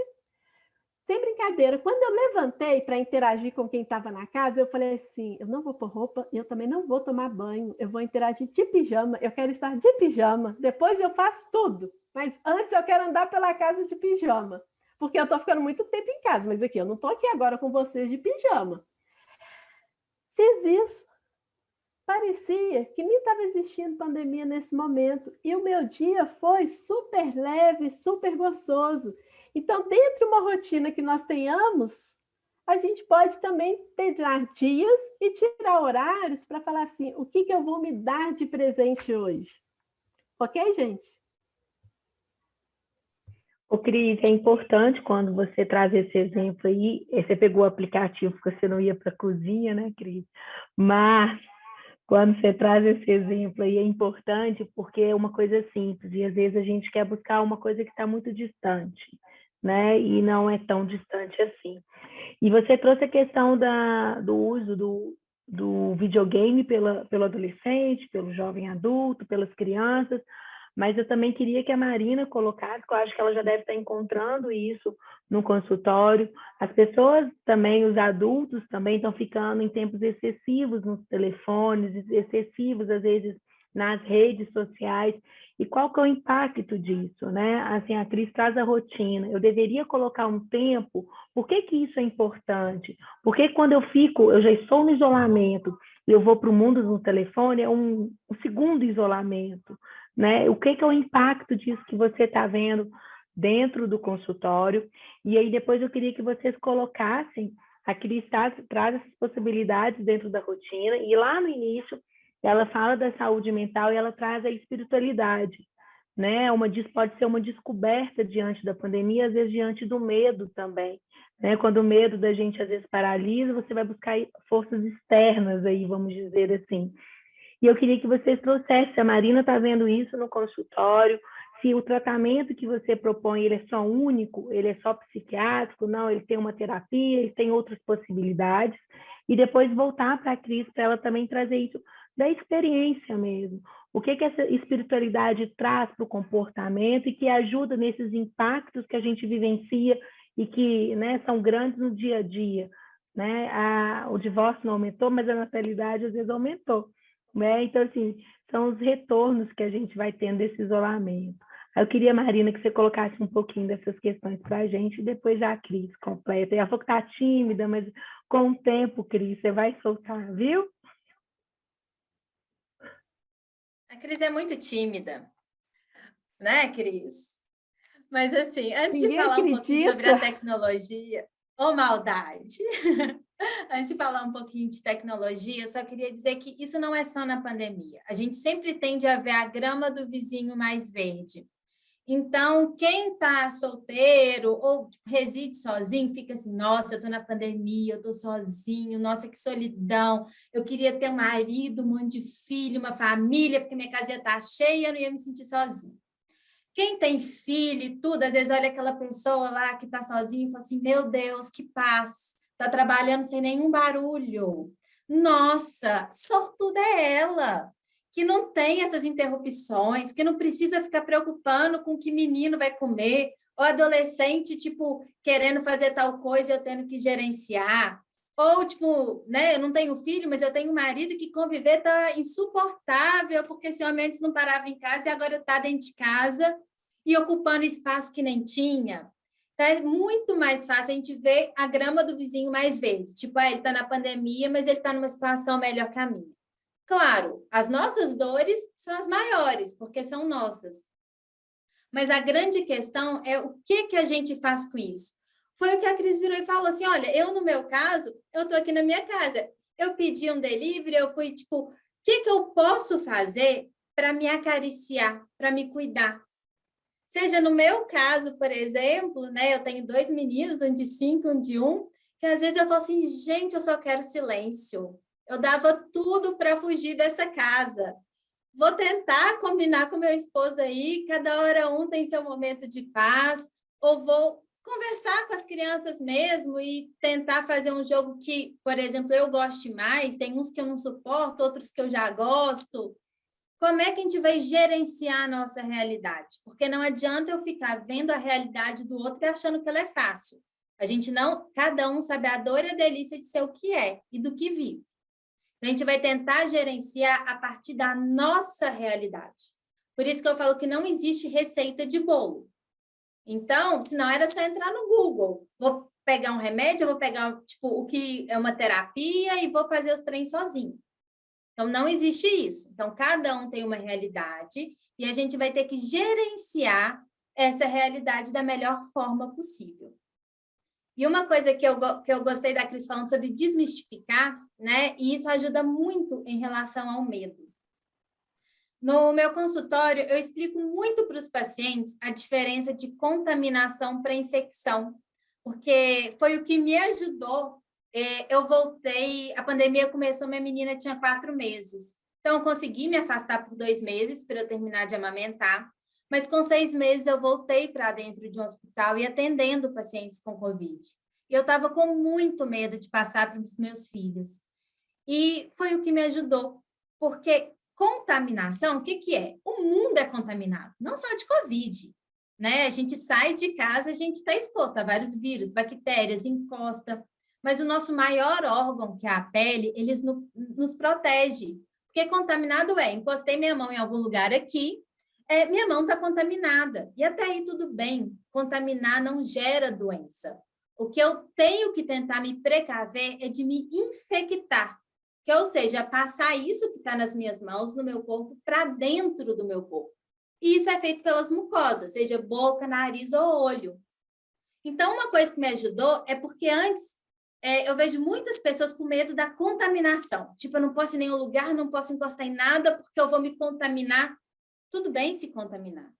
S3: Sem brincadeira, quando eu levantei para interagir com quem estava na casa, eu falei assim, eu não vou pôr roupa, eu também não vou tomar banho, eu vou interagir de pijama, eu quero estar de pijama, depois eu faço tudo, mas antes eu quero andar pela casa de pijama, porque eu estou ficando muito tempo em casa, mas aqui, eu não estou aqui agora com vocês de pijama. Fiz isso, parecia que nem estava existindo pandemia nesse momento, e o meu dia foi super leve, super gostoso. Então, dentro de uma rotina que nós tenhamos, a gente pode também tirar dias e tirar horários para falar assim, o que eu vou me dar de presente hoje? Ok, gente?
S2: Ô, Cris, é importante quando você traz esse exemplo aí, você pegou o aplicativo porque você não ia para a cozinha, né, Cris? Mas quando você traz esse exemplo aí, é importante porque é uma coisa simples, e às vezes a gente quer buscar uma coisa que está muito distante, né? E não é tão distante assim. E você trouxe a questão do uso do videogame pelo adolescente, pelo jovem adulto, pelas crianças, mas eu também queria que a Marina colocasse, que eu acho que ela já deve estar encontrando isso no consultório. As pessoas também, os adultos também estão ficando em tempos excessivos nos telefones, excessivos, às vezes, nas redes sociais. E qual que é o impacto disso, né? Assim, a Cris traz a rotina. Eu deveria colocar um tempo. Por que isso é importante? Porque quando eu já estou no isolamento e eu vou para o mundo no telefone, é um segundo isolamento, né? O que é o impacto disso que você está vendo dentro do consultório? E aí depois eu queria que vocês colocassem A Cris traz essas possibilidades dentro da rotina, e lá no início ela fala da saúde mental e ela traz a espiritualidade, né? Pode ser uma descoberta diante da pandemia, às vezes diante do medo também, né? Quando o medo da gente às vezes paralisa, você vai buscar forças externas aí, vamos dizer assim. E eu queria que vocês trouxessem, se a Marina está vendo isso no consultório, se o tratamento que você propõe ele é só único, ele é só psiquiátrico, não, ele tem uma terapia, ele tem outras possibilidades, e depois voltar para a Cris, para ela também trazer isso da experiência mesmo. O que essa espiritualidade traz para o comportamento e que ajuda nesses impactos que a gente vivencia e que, né, são grandes no dia a dia. Né? O divórcio não aumentou, mas a natalidade às vezes aumentou. Né? Então, assim, são os retornos que a gente vai tendo desse isolamento. Eu queria, Marina, que você colocasse um pouquinho dessas questões para a gente e depois a Cris completa. Ela falou que está tímida, mas com o tempo, Cris, você vai soltar, viu?
S4: A Cris é muito tímida, né, Cris? Mas, assim, antes de falar um pouquinho sobre a tecnologia, maldade! Antes de falar um pouquinho de tecnologia, eu só queria dizer que isso não é só na pandemia. A gente sempre tende a ver a grama do vizinho mais verde. Então, quem está solteiro ou reside sozinho, fica assim, nossa, eu estou na pandemia, eu estou sozinho, nossa, que solidão, eu queria ter um marido, um monte de filho, uma família, porque minha casa ia estar cheia, eu não ia me sentir sozinho. Quem tem filho e tudo, às vezes olha aquela pessoa lá que está sozinha e fala assim, meu Deus, que paz, está trabalhando sem nenhum barulho. Nossa, sortuda é ela, que não tem essas interrupções, que não precisa ficar preocupando com o que menino vai comer, ou adolescente, tipo, querendo fazer tal coisa e eu tendo que gerenciar. Ou, tipo, né, eu não tenho filho, mas eu tenho um marido que conviver tá insuportável, porque esse homem antes não parava em casa e agora está dentro de casa e ocupando espaço que nem tinha. Então, é muito mais fácil a gente ver a grama do vizinho mais verde. Tipo, ele está na pandemia, mas ele está numa situação melhor que a minha. Claro, as nossas dores são as maiores, porque são nossas. Mas a grande questão é o que a gente faz com isso. Foi o que a Cris virou e falou assim, olha, eu no meu caso, eu estou aqui na minha casa. Eu pedi um delivery, eu fui tipo, o que eu posso fazer para me acariciar, para me cuidar? Seja no meu caso, por exemplo, né, eu tenho 2 meninos, um de 5, um de 1, que às vezes eu falo assim, gente, eu só quero silêncio. Eu dava tudo para fugir dessa casa. Vou tentar combinar com meu esposo aí, cada hora um tem seu momento de paz, ou vou conversar com as crianças mesmo e tentar fazer um jogo que, por exemplo, eu goste mais, tem uns que eu não suporto, outros que eu já gosto. Como é que a gente vai gerenciar a nossa realidade? Porque não adianta eu ficar vendo a realidade do outro e achando que ela é fácil. A gente não, cada um sabe a dor e a delícia de ser o que é e do que vive. A gente vai tentar gerenciar a partir da nossa realidade. Por isso que eu falo que não existe receita de bolo. Então, senão era só entrar no Google. Vou pegar um remédio, eu vou pegar tipo, o que é uma terapia e vou fazer os treinos sozinho. Então, não existe isso. Então, cada um tem uma realidade e a gente vai ter que gerenciar essa realidade da melhor forma possível. E uma coisa que eu gostei da Cris falando sobre desmistificar, né? E isso ajuda muito em relação ao medo. No meu consultório, eu explico muito para os pacientes a diferença de contaminação para infecção, porque foi o que me ajudou. Eu voltei, a pandemia começou, minha menina tinha 4 meses. Então, eu consegui me afastar por 2 meses para eu terminar de amamentar. Mas com 6 meses eu voltei para dentro de um hospital e atendendo pacientes com Covid. E eu estava com muito medo de passar para os meus filhos. E foi o que me ajudou, porque contaminação, o que é? O mundo é contaminado, não só de Covid, né? A gente sai de casa, a gente está exposto a vários vírus, bactérias, encosta, mas o nosso maior órgão, que é a pele, eles nos protege. Porque contaminado encostei minha mão em algum lugar aqui, minha mão está contaminada. E até aí tudo bem, contaminar não gera doença. O que eu tenho que tentar me precaver é de me infectar, que, ou seja, passar isso que está nas minhas mãos, no meu corpo, para dentro do meu corpo. E isso é feito pelas mucosas, seja boca, nariz ou olho. Então, uma coisa que me ajudou é porque antes eu vejo muitas pessoas com medo da contaminação. Tipo, eu não posso ir em nenhum lugar, não posso encostar em nada porque eu vou me contaminar. Tudo bem se contaminar.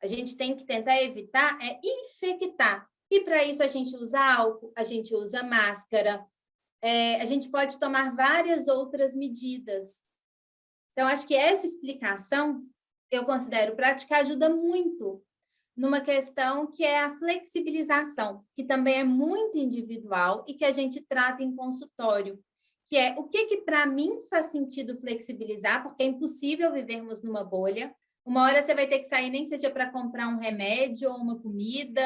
S4: A gente tem que tentar evitar infectar. E para isso a gente usa álcool, a gente usa máscara, a gente pode tomar várias outras medidas. Então, acho que essa explicação, eu considero prática, ajuda muito numa questão que é a flexibilização, que também é muito individual e que a gente trata em consultório, que é o que para mim faz sentido flexibilizar, porque é impossível vivermos numa bolha. Uma hora você vai ter que sair, nem que seja para comprar um remédio ou uma comida,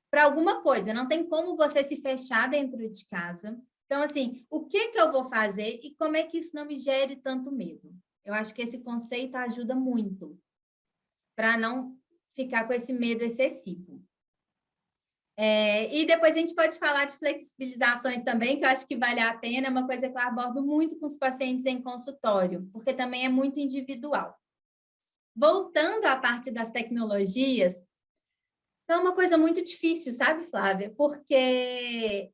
S4: para alguma coisa. Não tem como você se fechar dentro de casa. Então, assim, o que eu vou fazer e como é que isso não me gere tanto medo? Eu acho que esse conceito ajuda muito para não ficar com esse medo excessivo. E depois a gente pode falar de flexibilizações também, que eu acho que vale a pena, é uma coisa que eu abordo muito com os pacientes em consultório, porque também é muito individual. Voltando à parte das tecnologias, então é uma coisa muito difícil, sabe, Flávia? Porque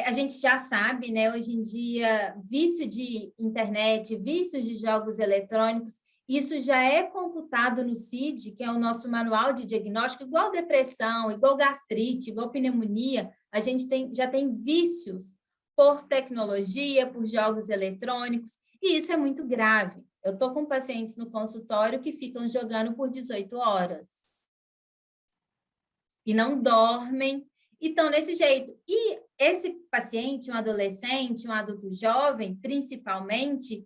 S4: a gente já sabe, né, hoje em dia, vício de internet, vícios de jogos eletrônicos, isso já é computado no CID, que é o nosso manual de diagnóstico, igual depressão, igual gastrite, igual pneumonia, a gente já tem vícios por tecnologia, por jogos eletrônicos, e isso é muito grave. Eu estou com pacientes no consultório que ficam jogando por 18 horas. E não dormem. Então, desse jeito. E esse paciente, um adolescente, um adulto jovem, principalmente,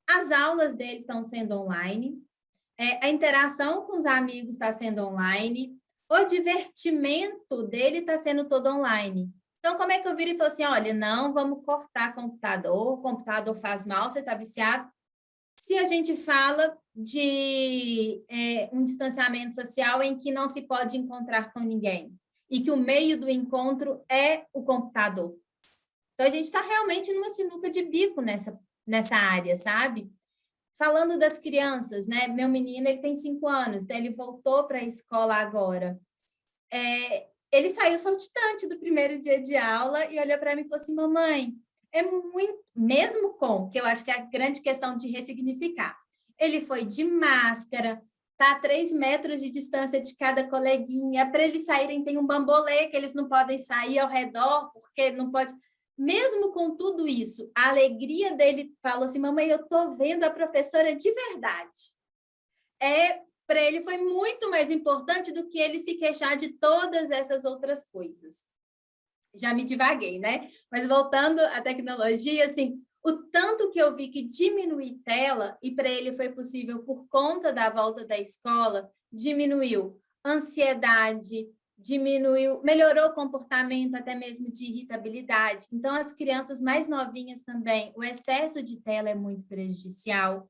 S4: as aulas dele estão sendo online, a interação com os amigos está sendo online, o divertimento dele está sendo todo online. Então, como é que eu viro e falo assim, olha, não, vamos cortar computador, o computador faz mal, você está viciado. Se a gente fala de um distanciamento social em que não se pode encontrar com ninguém e que o meio do encontro é o computador. Então, a gente está realmente numa sinuca de bico nessa área, sabe? Falando das crianças, né? Meu menino, ele tem 5 anos, então ele voltou para a escola agora. Ele saiu saltitante do primeiro dia de aula e olhou para mim e falou assim, mamãe, é muito, mesmo com, que eu acho que é a grande questão de ressignificar. Ele foi de máscara, tá a 3 metros de distância de cada coleguinha, para eles saírem tem um bambolê que eles não podem sair ao redor, porque não pode... Mesmo com tudo isso, a alegria dele falou assim, mamãe, eu tô vendo a professora de verdade. Para ele foi muito mais importante do que ele se queixar de todas essas outras coisas. Já me divaguei, né? Mas voltando à tecnologia, assim, o tanto que eu vi que diminuir tela, e para ele foi possível por conta da volta da escola, diminuiu ansiedade, melhorou o comportamento até mesmo de irritabilidade. Então, as crianças mais novinhas também, o excesso de tela é muito prejudicial.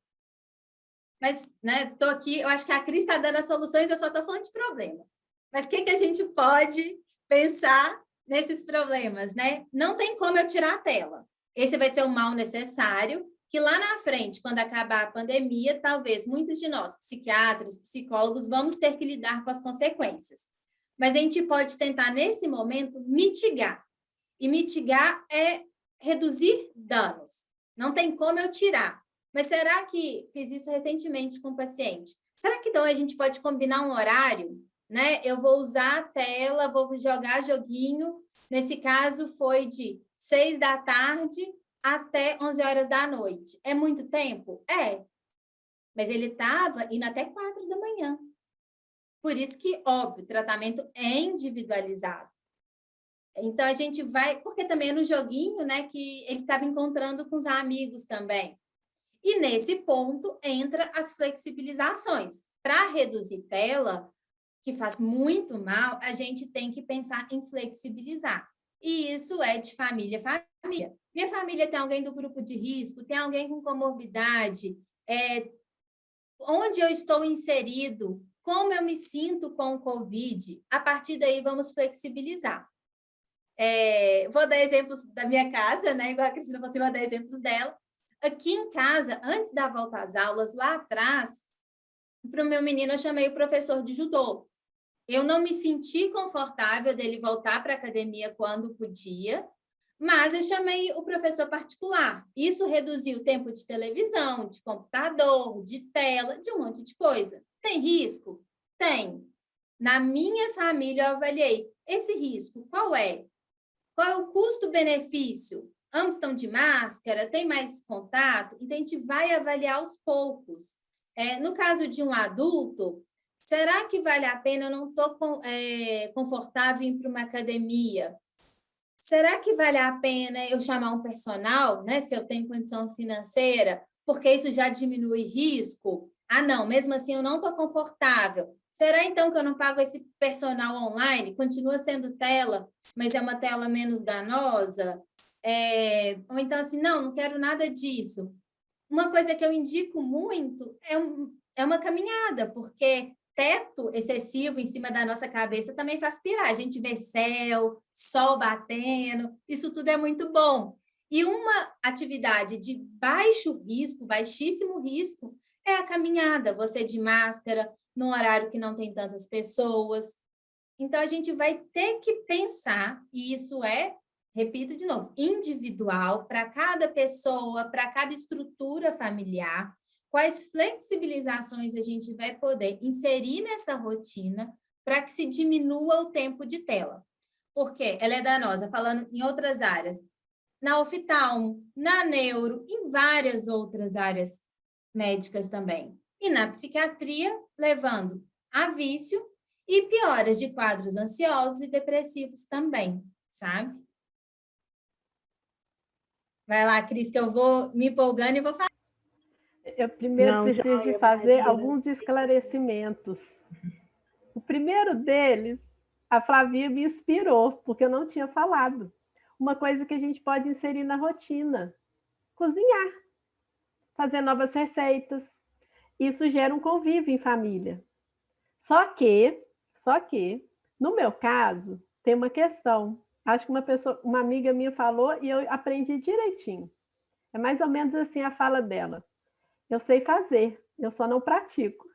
S4: Mas, né, estou aqui, eu acho que a Cris está dando as soluções, eu só estou falando de problema. Mas o que a gente pode pensar nesses problemas, né? Não tem como eu tirar a tela. Esse vai ser um mal necessário, que lá na frente, quando acabar a pandemia, talvez muitos de nós, psiquiatras, psicólogos, vamos ter que lidar com as consequências. Mas a gente pode tentar, nesse momento, mitigar. E mitigar é reduzir danos. Não tem como eu tirar. Mas será que fiz isso recentemente com um paciente? Será que então a gente pode combinar um horário? Né? Eu vou usar a tela, vou jogar joguinho. Nesse caso, foi de 6 da tarde até 11 horas da noite. É muito tempo? É. Mas ele estava indo até 4 da manhã. Por isso que, óbvio, o tratamento é individualizado. Então, a gente vai... Porque também é no joguinho, né, que ele estava encontrando com os amigos também. E, nesse ponto, entra as flexibilizações. Para reduzir tela, que faz muito mal, a gente tem que pensar em flexibilizar. E isso é de família a família. Minha família tem alguém do grupo de risco, tem alguém com comorbidade, onde eu estou inserido, como eu me sinto com o Covid, a partir daí vamos flexibilizar. Vou dar exemplos da minha casa, né? Igual a Cristina falou assim, vou dar exemplos dela. Aqui em casa, antes da volta às aulas, lá atrás, para o meu menino, eu chamei o professor de judô. Eu não me senti confortável dele voltar para a academia quando podia, Mas eu chamei o professor particular. Isso reduziu o tempo de televisão, de computador, de tela, de um monte de coisa. Tem risco? Tem. Na minha família, eu avaliei esse risco. Qual é? Qual é o custo-benefício? Ambos estão de máscara, tem mais contato? Então, a gente vai avaliar aos poucos. No caso de um adulto, será que vale a pena? Eu não estou confortável em ir para uma academia. Será que vale a pena eu chamar um personal, né, se eu tenho condição financeira, porque isso já diminui risco? Ah, não, mesmo assim eu não estou confortável. Será então que eu não pago esse personal online? Continua sendo tela, mas é uma tela menos danosa? Ou então assim, não quero nada disso. Uma coisa que eu indico muito é uma caminhada, porque teto excessivo em cima da nossa cabeça também faz pirar. A gente vê céu, sol batendo, isso tudo é muito bom. E uma atividade de baixo risco, baixíssimo risco, é a caminhada. Você de máscara, num horário que não tem tantas pessoas. Então, a gente vai ter que pensar, e isso repito de novo, individual, para cada pessoa, para cada estrutura familiar, quais flexibilizações a gente vai poder inserir nessa rotina para que se diminua o tempo de tela. Porque ela é danosa, falando em outras áreas, na oftalmo, na neuro, em várias outras áreas médicas também. E na psiquiatria, levando a vício e pioras de quadros ansiosos e depressivos também, sabe? Vai lá, Cris, que eu vou me empolgando e vou falar.
S3: Eu primeiro preciso de fazer alguns esclarecimentos. O primeiro deles, a Flavia me inspirou, porque eu não tinha falado. Uma coisa que a gente pode inserir na rotina: cozinhar, fazer novas receitas. Isso gera um convívio em família. Só que, no meu caso, tem uma questão. Acho que uma amiga minha falou e eu aprendi direitinho. É mais ou menos assim a fala dela. Eu sei fazer, eu só não pratico.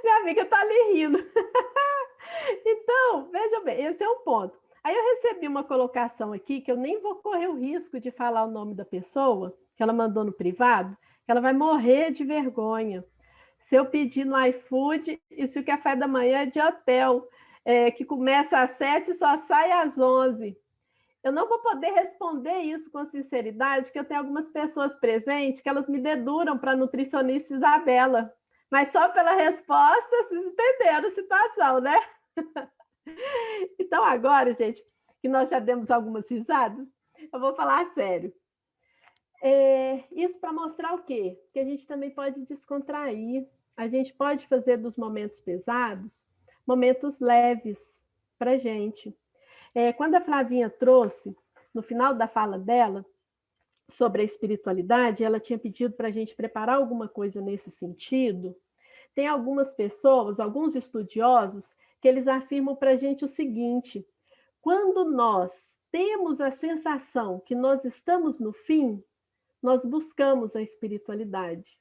S3: Minha amiga está ali rindo. Então, veja bem, esse é um ponto. Aí eu recebi uma colocação aqui, que eu nem vou correr o risco de falar o nome da pessoa, que ela mandou no privado, que ela vai morrer de vergonha. Se eu pedir no iFood, e se o café da manhã é de hotel, que começa às 7 e só sai às 11. Eu não vou poder responder isso com sinceridade, porque eu tenho algumas pessoas presentes que elas me deduram para a nutricionista Isabela. Mas só pela resposta, vocês entenderam a situação, né? Então, agora, gente, que nós já demos algumas risadas, eu vou falar sério. Isso para mostrar o quê? Que a gente também pode descontrair. A gente pode fazer dos momentos pesados momentos leves para a gente. Quando a Flavinha trouxe, no final da fala dela, sobre a espiritualidade, ela tinha pedido para a gente preparar alguma coisa nesse sentido. Tem algumas pessoas, alguns estudiosos, que eles afirmam para a gente o seguinte: quando nós temos a sensação que nós estamos no fim, nós buscamos a espiritualidade.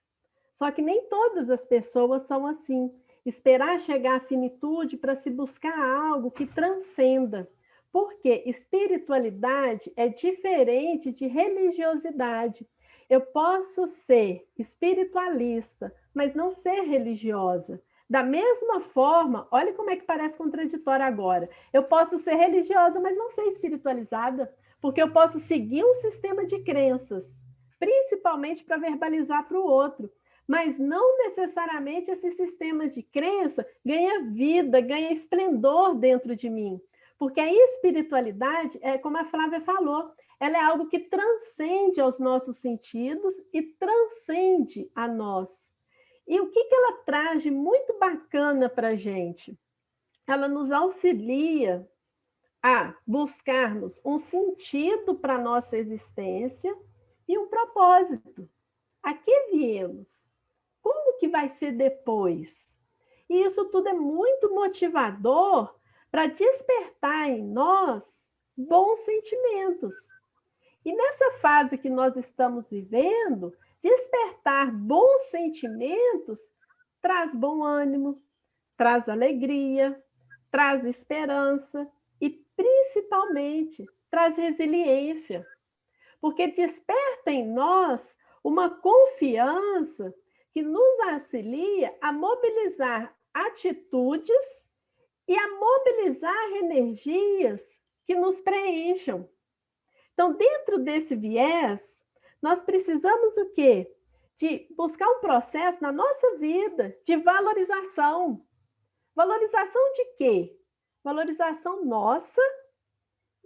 S3: Só que nem todas as pessoas são assim. Esperar chegar à finitude para se buscar algo que transcenda. Porque espiritualidade é diferente de religiosidade. Eu posso ser espiritualista, mas não ser religiosa. Da mesma forma, olha como é que parece contraditório agora. Eu posso ser religiosa, mas não ser espiritualizada, porque eu posso seguir um sistema de crenças, principalmente para verbalizar para o outro. Mas não necessariamente esse sistema de crença ganha vida, ganha esplendor dentro de mim. Porque a espiritualidade, como a Flávia falou, ela é algo que transcende aos nossos sentidos e transcende a nós. E o que ela traz de muito bacana para a gente? Ela nos auxilia a buscarmos um sentido para a nossa existência e um propósito. A que viemos? Como que vai ser depois? E isso tudo é muito motivador para despertar em nós bons sentimentos. E nessa fase que nós estamos vivendo, despertar bons sentimentos traz bom ânimo, traz alegria, traz esperança, e, principalmente, traz resiliência, porque desperta em nós uma confiança que nos auxilia a mobilizar atitudes e a mobilizar energias que nos preencham. Então, dentro desse viés, nós precisamos o quê? De buscar um processo na nossa vida de valorização. Valorização de quê? Valorização nossa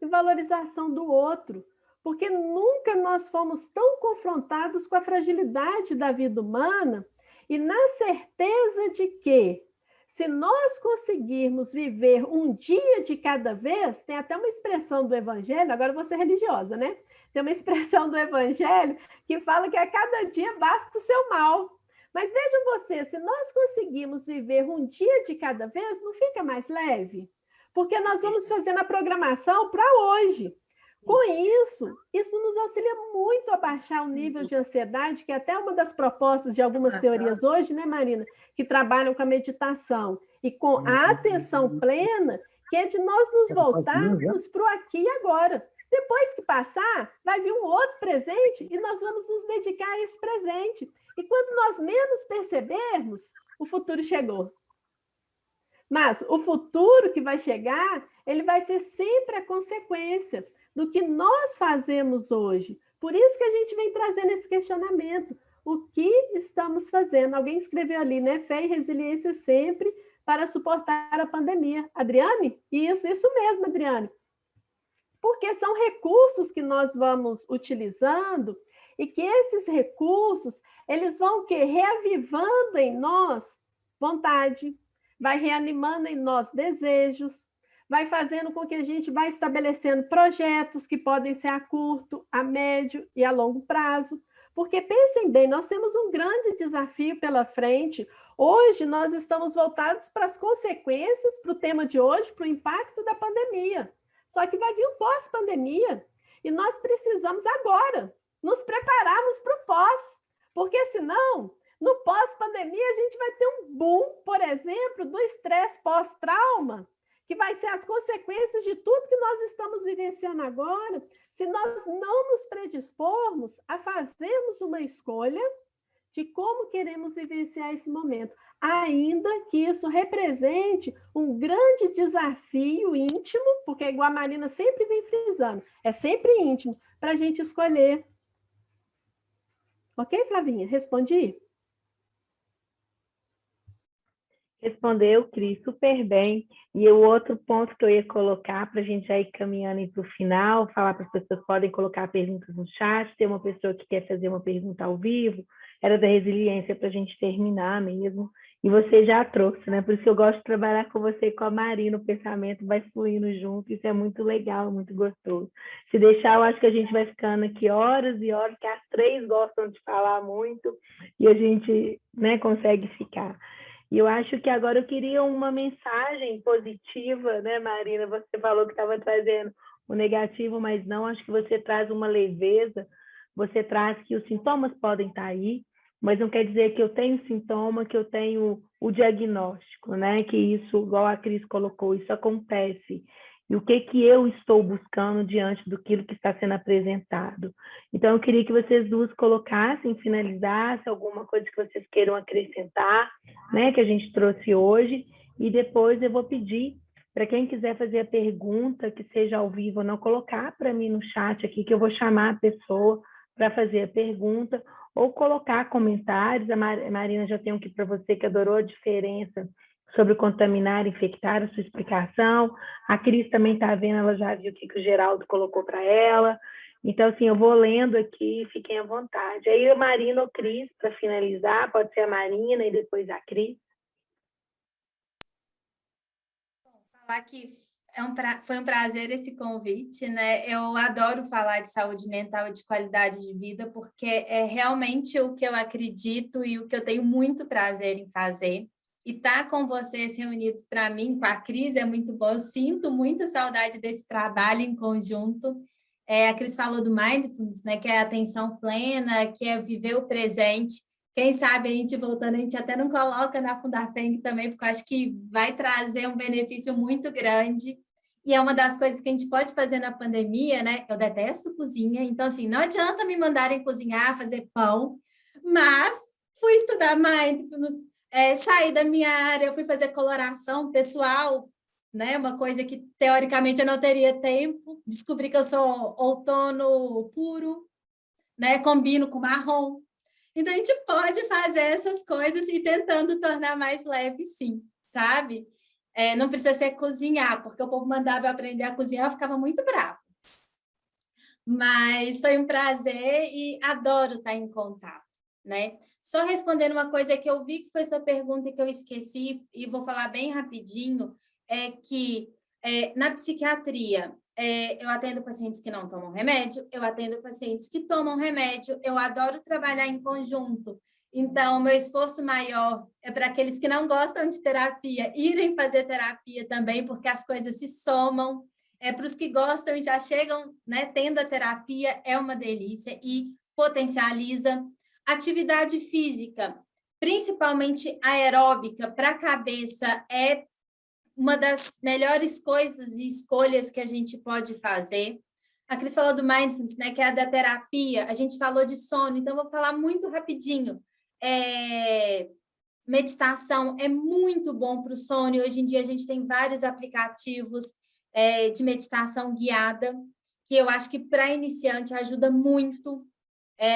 S3: e valorização do outro. Porque nunca nós fomos tão confrontados com a fragilidade da vida humana e na certeza de que, se nós conseguirmos viver um dia de cada vez, tem até uma expressão do Evangelho, agora eu vou ser religiosa, né? Tem uma expressão do Evangelho que fala que a cada dia basta o seu mal. Mas vejam vocês, se nós conseguirmos viver um dia de cada vez, não fica mais leve? Porque nós vamos fazendo a programação para hoje. Com isso nos auxilia muito a baixar o nível de ansiedade, que é até uma das propostas de algumas teorias hoje, né, Marina? Que trabalham com a meditação e com a atenção plena, que é de nós nos voltarmos para o aqui e agora. Depois que passar, vai vir um outro presente e nós vamos nos dedicar a esse presente. E quando nós menos percebermos, o futuro chegou. Mas o futuro que vai chegar, ele vai ser sempre a consequência do que nós fazemos hoje. Por isso que a gente vem trazendo esse questionamento. O que estamos fazendo? Alguém escreveu ali, né? Fé e resiliência sempre para suportar a pandemia. Adriane? Isso mesmo, Adriane. Porque são recursos que nós vamos utilizando e que esses recursos, eles vão o quê? Reavivando em nós vontade, vai reanimando em nós desejos, vai fazendo com que a gente vá estabelecendo projetos que podem ser a curto, a médio e a longo prazo. Porque pensem bem, nós temos um grande desafio pela frente. Hoje nós estamos voltados para as consequências, para o tema de hoje, para o impacto da pandemia. Só que vai vir um pós-pandemia e nós precisamos agora nos prepararmos para o pós, porque senão, no pós-pandemia, a gente vai ter um boom, por exemplo, do estresse pós-trauma, que vai ser as consequências de tudo que nós estamos vivenciando agora, se nós não nos predispormos a fazermos uma escolha de como queremos vivenciar esse momento, ainda que isso represente um grande desafio íntimo, porque igual a Marina sempre vem frisando, é sempre íntimo, para a gente escolher. Ok, Flavinha? Respondi?
S2: Respondeu, Cris, super bem. E o outro ponto que eu ia colocar, para a gente já ir caminhando para o final, falar para as pessoas que podem colocar perguntas no chat, tem uma pessoa que quer fazer uma pergunta ao vivo, era da resiliência para a gente terminar mesmo. E você já trouxe, né? Por isso que eu gosto de trabalhar com você e com a Marina, o pensamento vai fluindo junto, isso é muito legal, muito gostoso. Se deixar, eu acho que a gente vai ficando aqui horas e horas, que as três gostam de falar muito, e a gente, né, consegue ficar. E eu acho que agora eu queria uma mensagem positiva, né, Marina? Você falou que estava trazendo o negativo, mas não, acho que você traz uma leveza, você traz que os sintomas podem estar aí, mas não quer dizer que eu tenho sintoma, que eu tenho o diagnóstico, né? Que isso, igual a Cris colocou, isso acontece. E o que eu estou buscando diante daquilo que está sendo apresentado. Então, eu queria que vocês duas colocassem, finalizassem alguma coisa que vocês queiram acrescentar, né, que a gente trouxe hoje, e depois eu vou pedir para quem quiser fazer a pergunta, que seja ao vivo ou não, colocar para mim no chat aqui, que eu vou chamar a pessoa para fazer a pergunta, ou colocar comentários. A Marina já tem um aqui para você, que adorou a diferença sobre contaminar, infectar, a sua explicação. A Cris também está vendo, ela já viu o que o Geraldo colocou para ela. Então, assim, eu vou lendo aqui, fiquem à vontade. Aí, a Marina ou Cris, para finalizar, pode ser a Marina e depois a Cris.
S4: Bom, falar que foi um prazer esse convite, né? Eu adoro falar de saúde mental e de qualidade de vida, porque é realmente o que eu acredito e o que eu tenho muito prazer em fazer. E estar com vocês reunidos, para mim, com a Cris, é muito bom. Eu sinto muita saudade desse trabalho em conjunto. A Cris falou do Mindfulness, né, que é a atenção plena, que é viver o presente. Quem sabe a gente voltando, a gente até não coloca na Fundafeng também, porque eu acho que vai trazer um benefício muito grande. e é uma das coisas que a gente pode fazer na pandemia, né? Eu detesto cozinha, então, assim, não adianta me mandarem cozinhar, fazer pão, mas fui estudar mindfulness, saí da minha área, fui fazer coloração pessoal, né? Uma coisa que, teoricamente, eu não teria tempo. Descobri que eu sou outono puro, né? Combino com marrom. Então, a gente pode fazer essas coisas e tentando tornar mais leve, sim, sabe? Não precisa ser cozinhar, porque o povo mandava eu aprender a cozinhar, eu ficava muito brava. Mas foi um prazer e adoro estar em contato, né? Só respondendo uma coisa que eu vi que foi sua pergunta e que eu esqueci, e vou falar bem rapidinho, é que na psiquiatria, eu atendo pacientes que não tomam remédio, eu atendo pacientes que tomam remédio, eu adoro trabalhar em conjunto. Então, meu esforço maior é para aqueles que não gostam de terapia irem fazer terapia também, porque as coisas se somam. Para os que gostam e já chegam, né, tendo a terapia, é uma delícia e potencializa. Atividade física, principalmente aeróbica, para a cabeça, é uma das melhores coisas e escolhas que a gente pode fazer. A Cris falou do mindfulness, né, que é a da terapia. A gente falou de sono, então vou falar muito rapidinho. Meditação é muito bom para o sono. E hoje em dia a gente tem vários aplicativos de meditação guiada, que eu acho que para iniciante ajuda muito.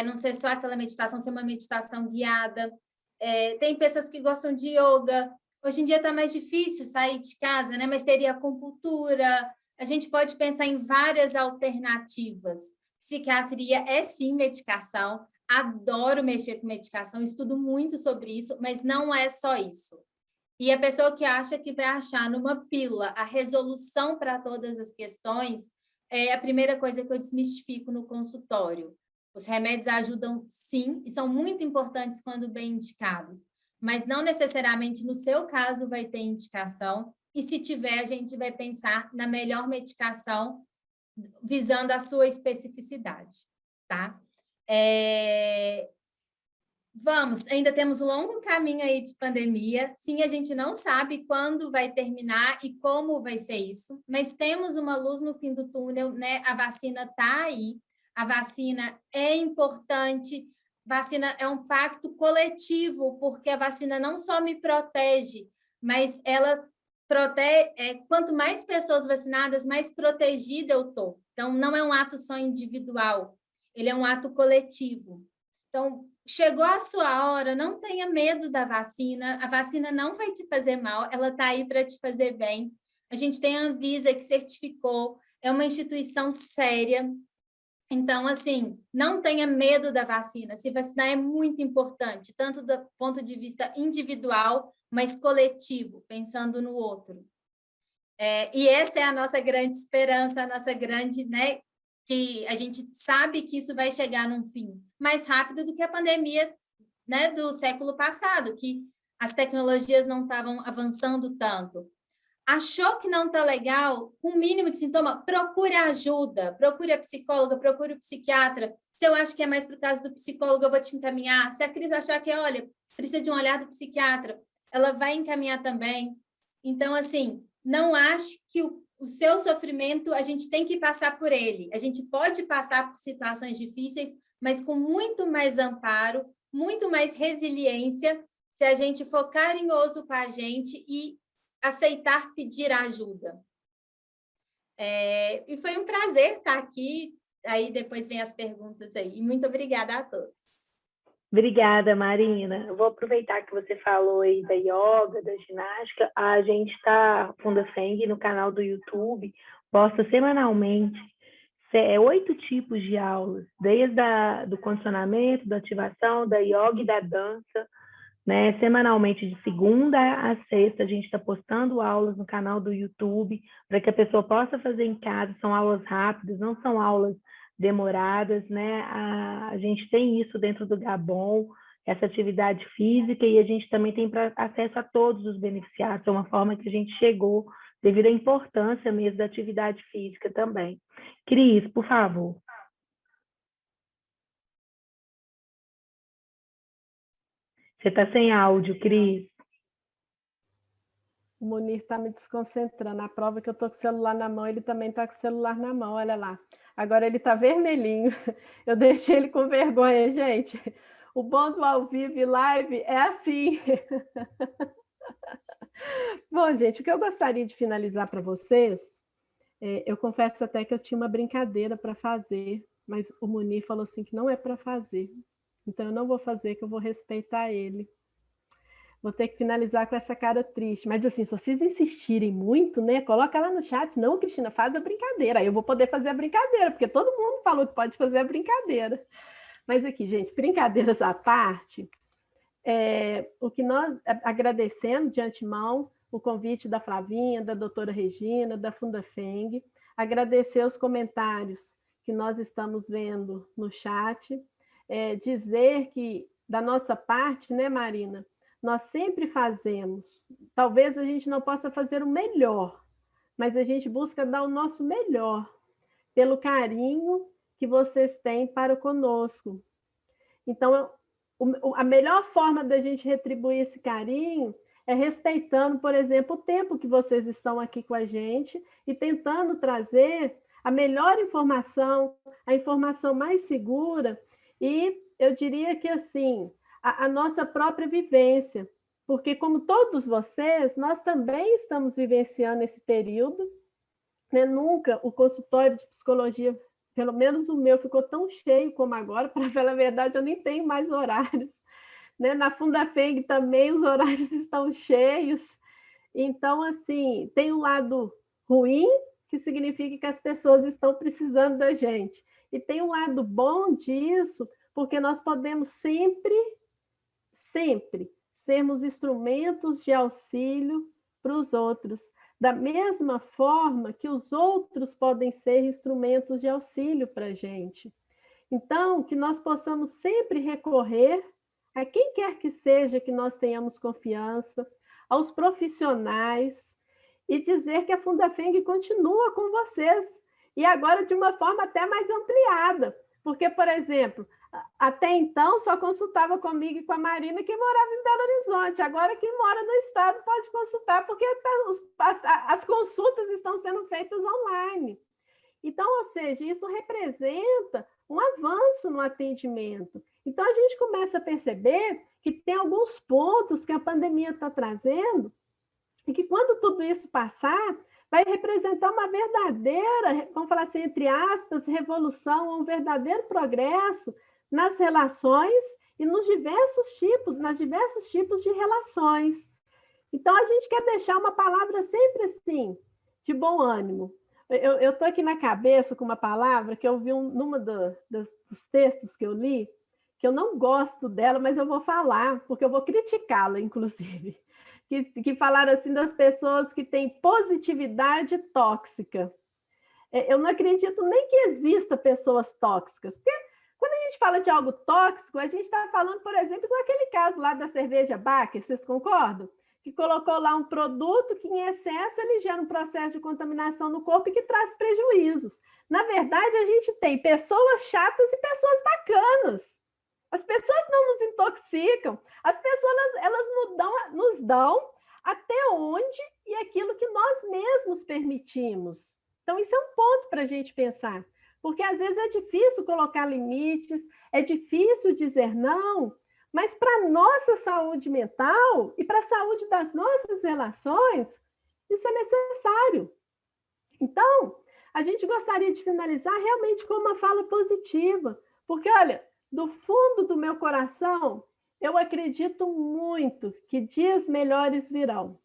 S4: Não ser só aquela meditação, ser uma meditação guiada. Tem pessoas que gostam de yoga. Hoje em dia está mais difícil sair de casa, né? Mas teria acupuntura. A gente pode pensar em várias alternativas. Psiquiatria é sim medicação. Adoro mexer com medicação, estudo muito sobre isso, mas não é só isso. E a pessoa que acha que vai achar numa pílula a resolução para todas as questões, é a primeira coisa que eu desmistifico no consultório. Os remédios ajudam, sim, e são muito importantes quando bem indicados, mas não necessariamente no seu caso vai ter indicação, e se tiver, a gente vai pensar na melhor medicação visando a sua especificidade, tá? Vamos, ainda temos um longo caminho aí de pandemia. Sim, a gente não sabe quando vai terminar e como vai ser isso, mas temos uma luz no fim do túnel, né? A vacina está aí, a vacina é importante, vacina é um pacto coletivo, porque a vacina não só me protege, mas ela protege, quanto mais pessoas vacinadas, mais protegida eu estou. Então, não é um ato só individual, ele é um ato coletivo. Então, chegou a sua hora, não tenha medo da vacina, a vacina não vai te fazer mal, ela está aí para te fazer bem. A gente tem a Anvisa que certificou, é uma instituição séria. Então, assim, não tenha medo da vacina. Se vacinar é muito importante, tanto do ponto de vista individual, mas coletivo, pensando no outro. E essa é a nossa grande esperança, a nossa grande, né, que a gente sabe que isso vai chegar num fim mais rápido do que a pandemia, né, do século passado, que as tecnologias não estavam avançando tanto. Achou que não está legal, com o mínimo de sintoma, procure ajuda, procure a psicóloga, procure o psiquiatra. Se eu acho que é mais por causa do psicólogo, eu vou te encaminhar. Se a Cris achar que, olha, precisa de um olhar do psiquiatra, ela vai encaminhar também. Então, assim, não ache que o seu sofrimento, a gente tem que passar por ele. A gente pode passar por situações difíceis, mas com muito mais amparo, muito mais resiliência, se a gente for carinhoso com a gente e aceitar pedir ajuda. E foi um prazer estar aqui. Aí depois vem as perguntas aí. E muito obrigada a todos.
S2: Obrigada, Marina. Eu vou aproveitar que você falou aí da yoga, da ginástica. A gente está, Funda Feng, no canal do YouTube, posta semanalmente 8 tipos de aulas, desde do condicionamento, da ativação, da yoga e da dança, né? Semanalmente, de segunda a sexta, a gente está postando aulas no canal do YouTube, para que a pessoa possa fazer em casa. São aulas rápidas, não são aulas demoradas, né? A gente tem isso dentro do Gabon, essa atividade física, e a gente também tem acesso a todos os beneficiados. É uma forma que a gente chegou devido à importância mesmo da atividade física também. Cris, por favor. Você está sem áudio, Cris.
S3: O Munir está me desconcentrando. A prova que eu estou com o celular na mão, ele também está com o celular na mão, olha lá. Agora ele está vermelhinho. Eu deixei ele com vergonha, gente. O bom do ao vivo e live é assim. Bom, gente, o que eu gostaria de finalizar para vocês, eu confesso até que eu tinha uma brincadeira para fazer, mas o Munir falou assim que não é para fazer. Então eu não vou fazer, que eu vou respeitar ele. Vou ter que finalizar com essa cara triste. Mas assim, se vocês insistirem muito, né? Coloca lá no chat. Não, Cristina, faz a brincadeira. Aí eu vou poder fazer a brincadeira, porque todo mundo falou que pode fazer a brincadeira. Mas aqui, gente, brincadeiras à parte, o que nós, agradecendo de antemão o convite da Flavinha, da doutora Regina, da Fundafeng, agradecer os comentários que nós estamos vendo no chat, dizer que, da nossa parte, né, Marina, nós sempre fazemos, talvez a gente não possa fazer o melhor, mas a gente busca dar o nosso melhor, pelo carinho que vocês têm para conosco. Então, a melhor forma da gente retribuir esse carinho é respeitando, por exemplo, o tempo que vocês estão aqui com a gente e tentando trazer a melhor informação, a informação mais segura e, eu diria que, assim, a nossa própria vivência, porque, como todos vocês, nós também estamos vivenciando esse período, né? Nunca o consultório de psicologia, pelo menos o meu, ficou tão cheio como agora. Para falar a verdade, eu nem tenho mais horários, né? Na Fundafeng também os horários estão cheios. Então, assim, tem um lado ruim, que significa que as pessoas estão precisando da gente. E tem um lado bom disso, porque nós podemos sempre sermos instrumentos de auxílio para os outros, da mesma forma que os outros podem ser instrumentos de auxílio para a gente. Então, que nós possamos sempre recorrer a quem quer que seja que nós tenhamos confiança, aos profissionais, e dizer que a Fundafeng continua com vocês, e agora de uma forma até mais ampliada, porque, por exemplo, até então só consultava comigo e com a Marina quem morava em Belo Horizonte. Agora quem mora no estado pode consultar, porque as consultas estão sendo feitas online. Então, ou seja, isso representa um avanço no atendimento. Então, a gente começa a perceber que tem alguns pontos que a pandemia está trazendo e que, quando tudo isso passar, vai representar uma verdadeira, vamos falar assim, entre aspas, revolução, um verdadeiro progresso nas relações e nas diversos tipos de relações. Então, a gente quer deixar uma palavra sempre assim, de bom ânimo. Eu estou aqui na cabeça com uma palavra que eu vi numa dos textos que eu li, que eu não gosto dela, mas eu vou falar, porque eu vou criticá-la, inclusive. Que falaram assim das pessoas que têm positividade tóxica. Eu não acredito nem que exista pessoas tóxicas, porque quando a gente fala de algo tóxico, a gente está falando, por exemplo, com aquele caso lá da cerveja Baker, vocês concordam? Que colocou lá um produto que, em excesso, ele gera um processo de contaminação no corpo e que traz prejuízos. Na verdade, a gente tem pessoas chatas e pessoas bacanas. As pessoas não nos intoxicam, as pessoas elas nos dão até onde e aquilo que nós mesmos permitimos. Então, isso é um ponto para a gente pensar, porque às vezes é difícil colocar limites, é difícil dizer não, mas para a nossa saúde mental e para a saúde das nossas relações, isso é necessário. Então, a gente gostaria de finalizar realmente com uma fala positiva, porque, olha, do fundo do meu coração, eu acredito muito que dias melhores virão.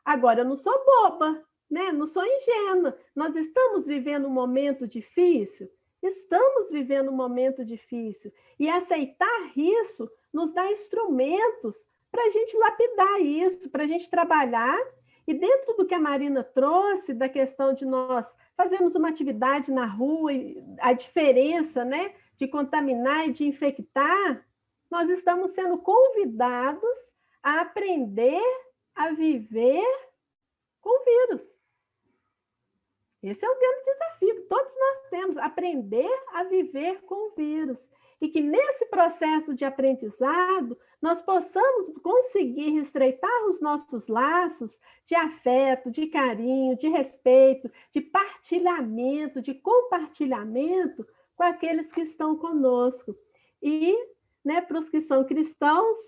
S3: Agora, eu não sou boba, né? Não sou ingênua. Nós estamos vivendo um momento difícil? Estamos vivendo um momento difícil. E aceitar isso nos dá instrumentos para a gente lapidar isso, para a gente trabalhar. E dentro do que a Marina trouxe, da questão de nós fazermos uma atividade na rua, a diferença, né, de contaminar e de infectar, nós estamos sendo convidados a aprender a viver com o vírus. Esse é o grande desafio que todos nós temos, aprender a viver com o vírus. E que nesse processo de aprendizado, nós possamos conseguir estreitar os nossos laços de afeto, de carinho, de respeito, de partilhamento, de compartilhamento com aqueles que estão conosco. E, né, para os que são cristãos,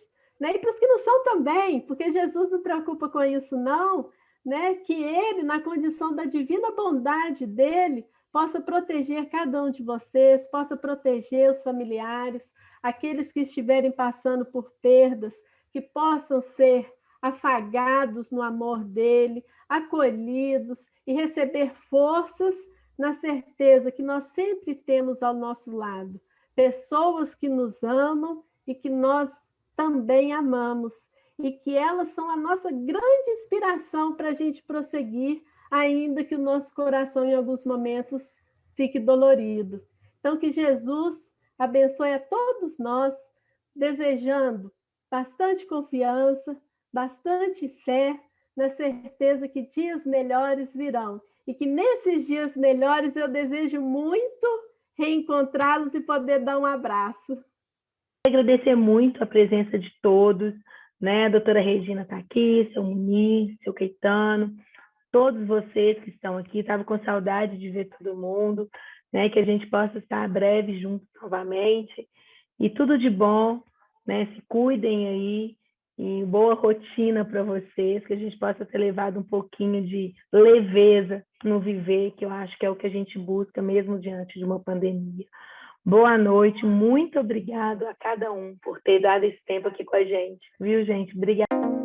S3: né, e para os que não são também, porque Jesus não preocupa com isso, não, né, que ele, na condição da divina bondade dele, possa proteger cada um de vocês, possa proteger os familiares, aqueles que estiverem passando por perdas, que possam ser afagados no amor dele, acolhidos e receber forças na certeza que nós sempre temos ao nosso lado pessoas que nos amam e que nós também amamos, e que elas são a nossa grande inspiração para a gente prosseguir, ainda que o nosso coração, em alguns momentos, fique dolorido. Então, que Jesus abençoe a todos nós, desejando bastante confiança, bastante fé, na certeza que dias melhores virão. E que nesses dias melhores eu desejo muito reencontrá-los e poder dar um abraço.
S2: Agradecer muito a presença de todos, né? A doutora Regina está aqui, seu Muniz, seu Caetano, todos vocês que estão aqui. Estava com saudade de ver todo mundo, né? Que a gente possa estar breve juntos novamente. E tudo de bom, né? Se cuidem aí, e boa rotina para vocês, que a gente possa ter levado um pouquinho de leveza no viver, que eu acho que é o que a gente busca mesmo diante de uma pandemia. Boa noite, muito obrigado a cada um por ter dado esse tempo aqui com a gente, viu, gente? Obrigada.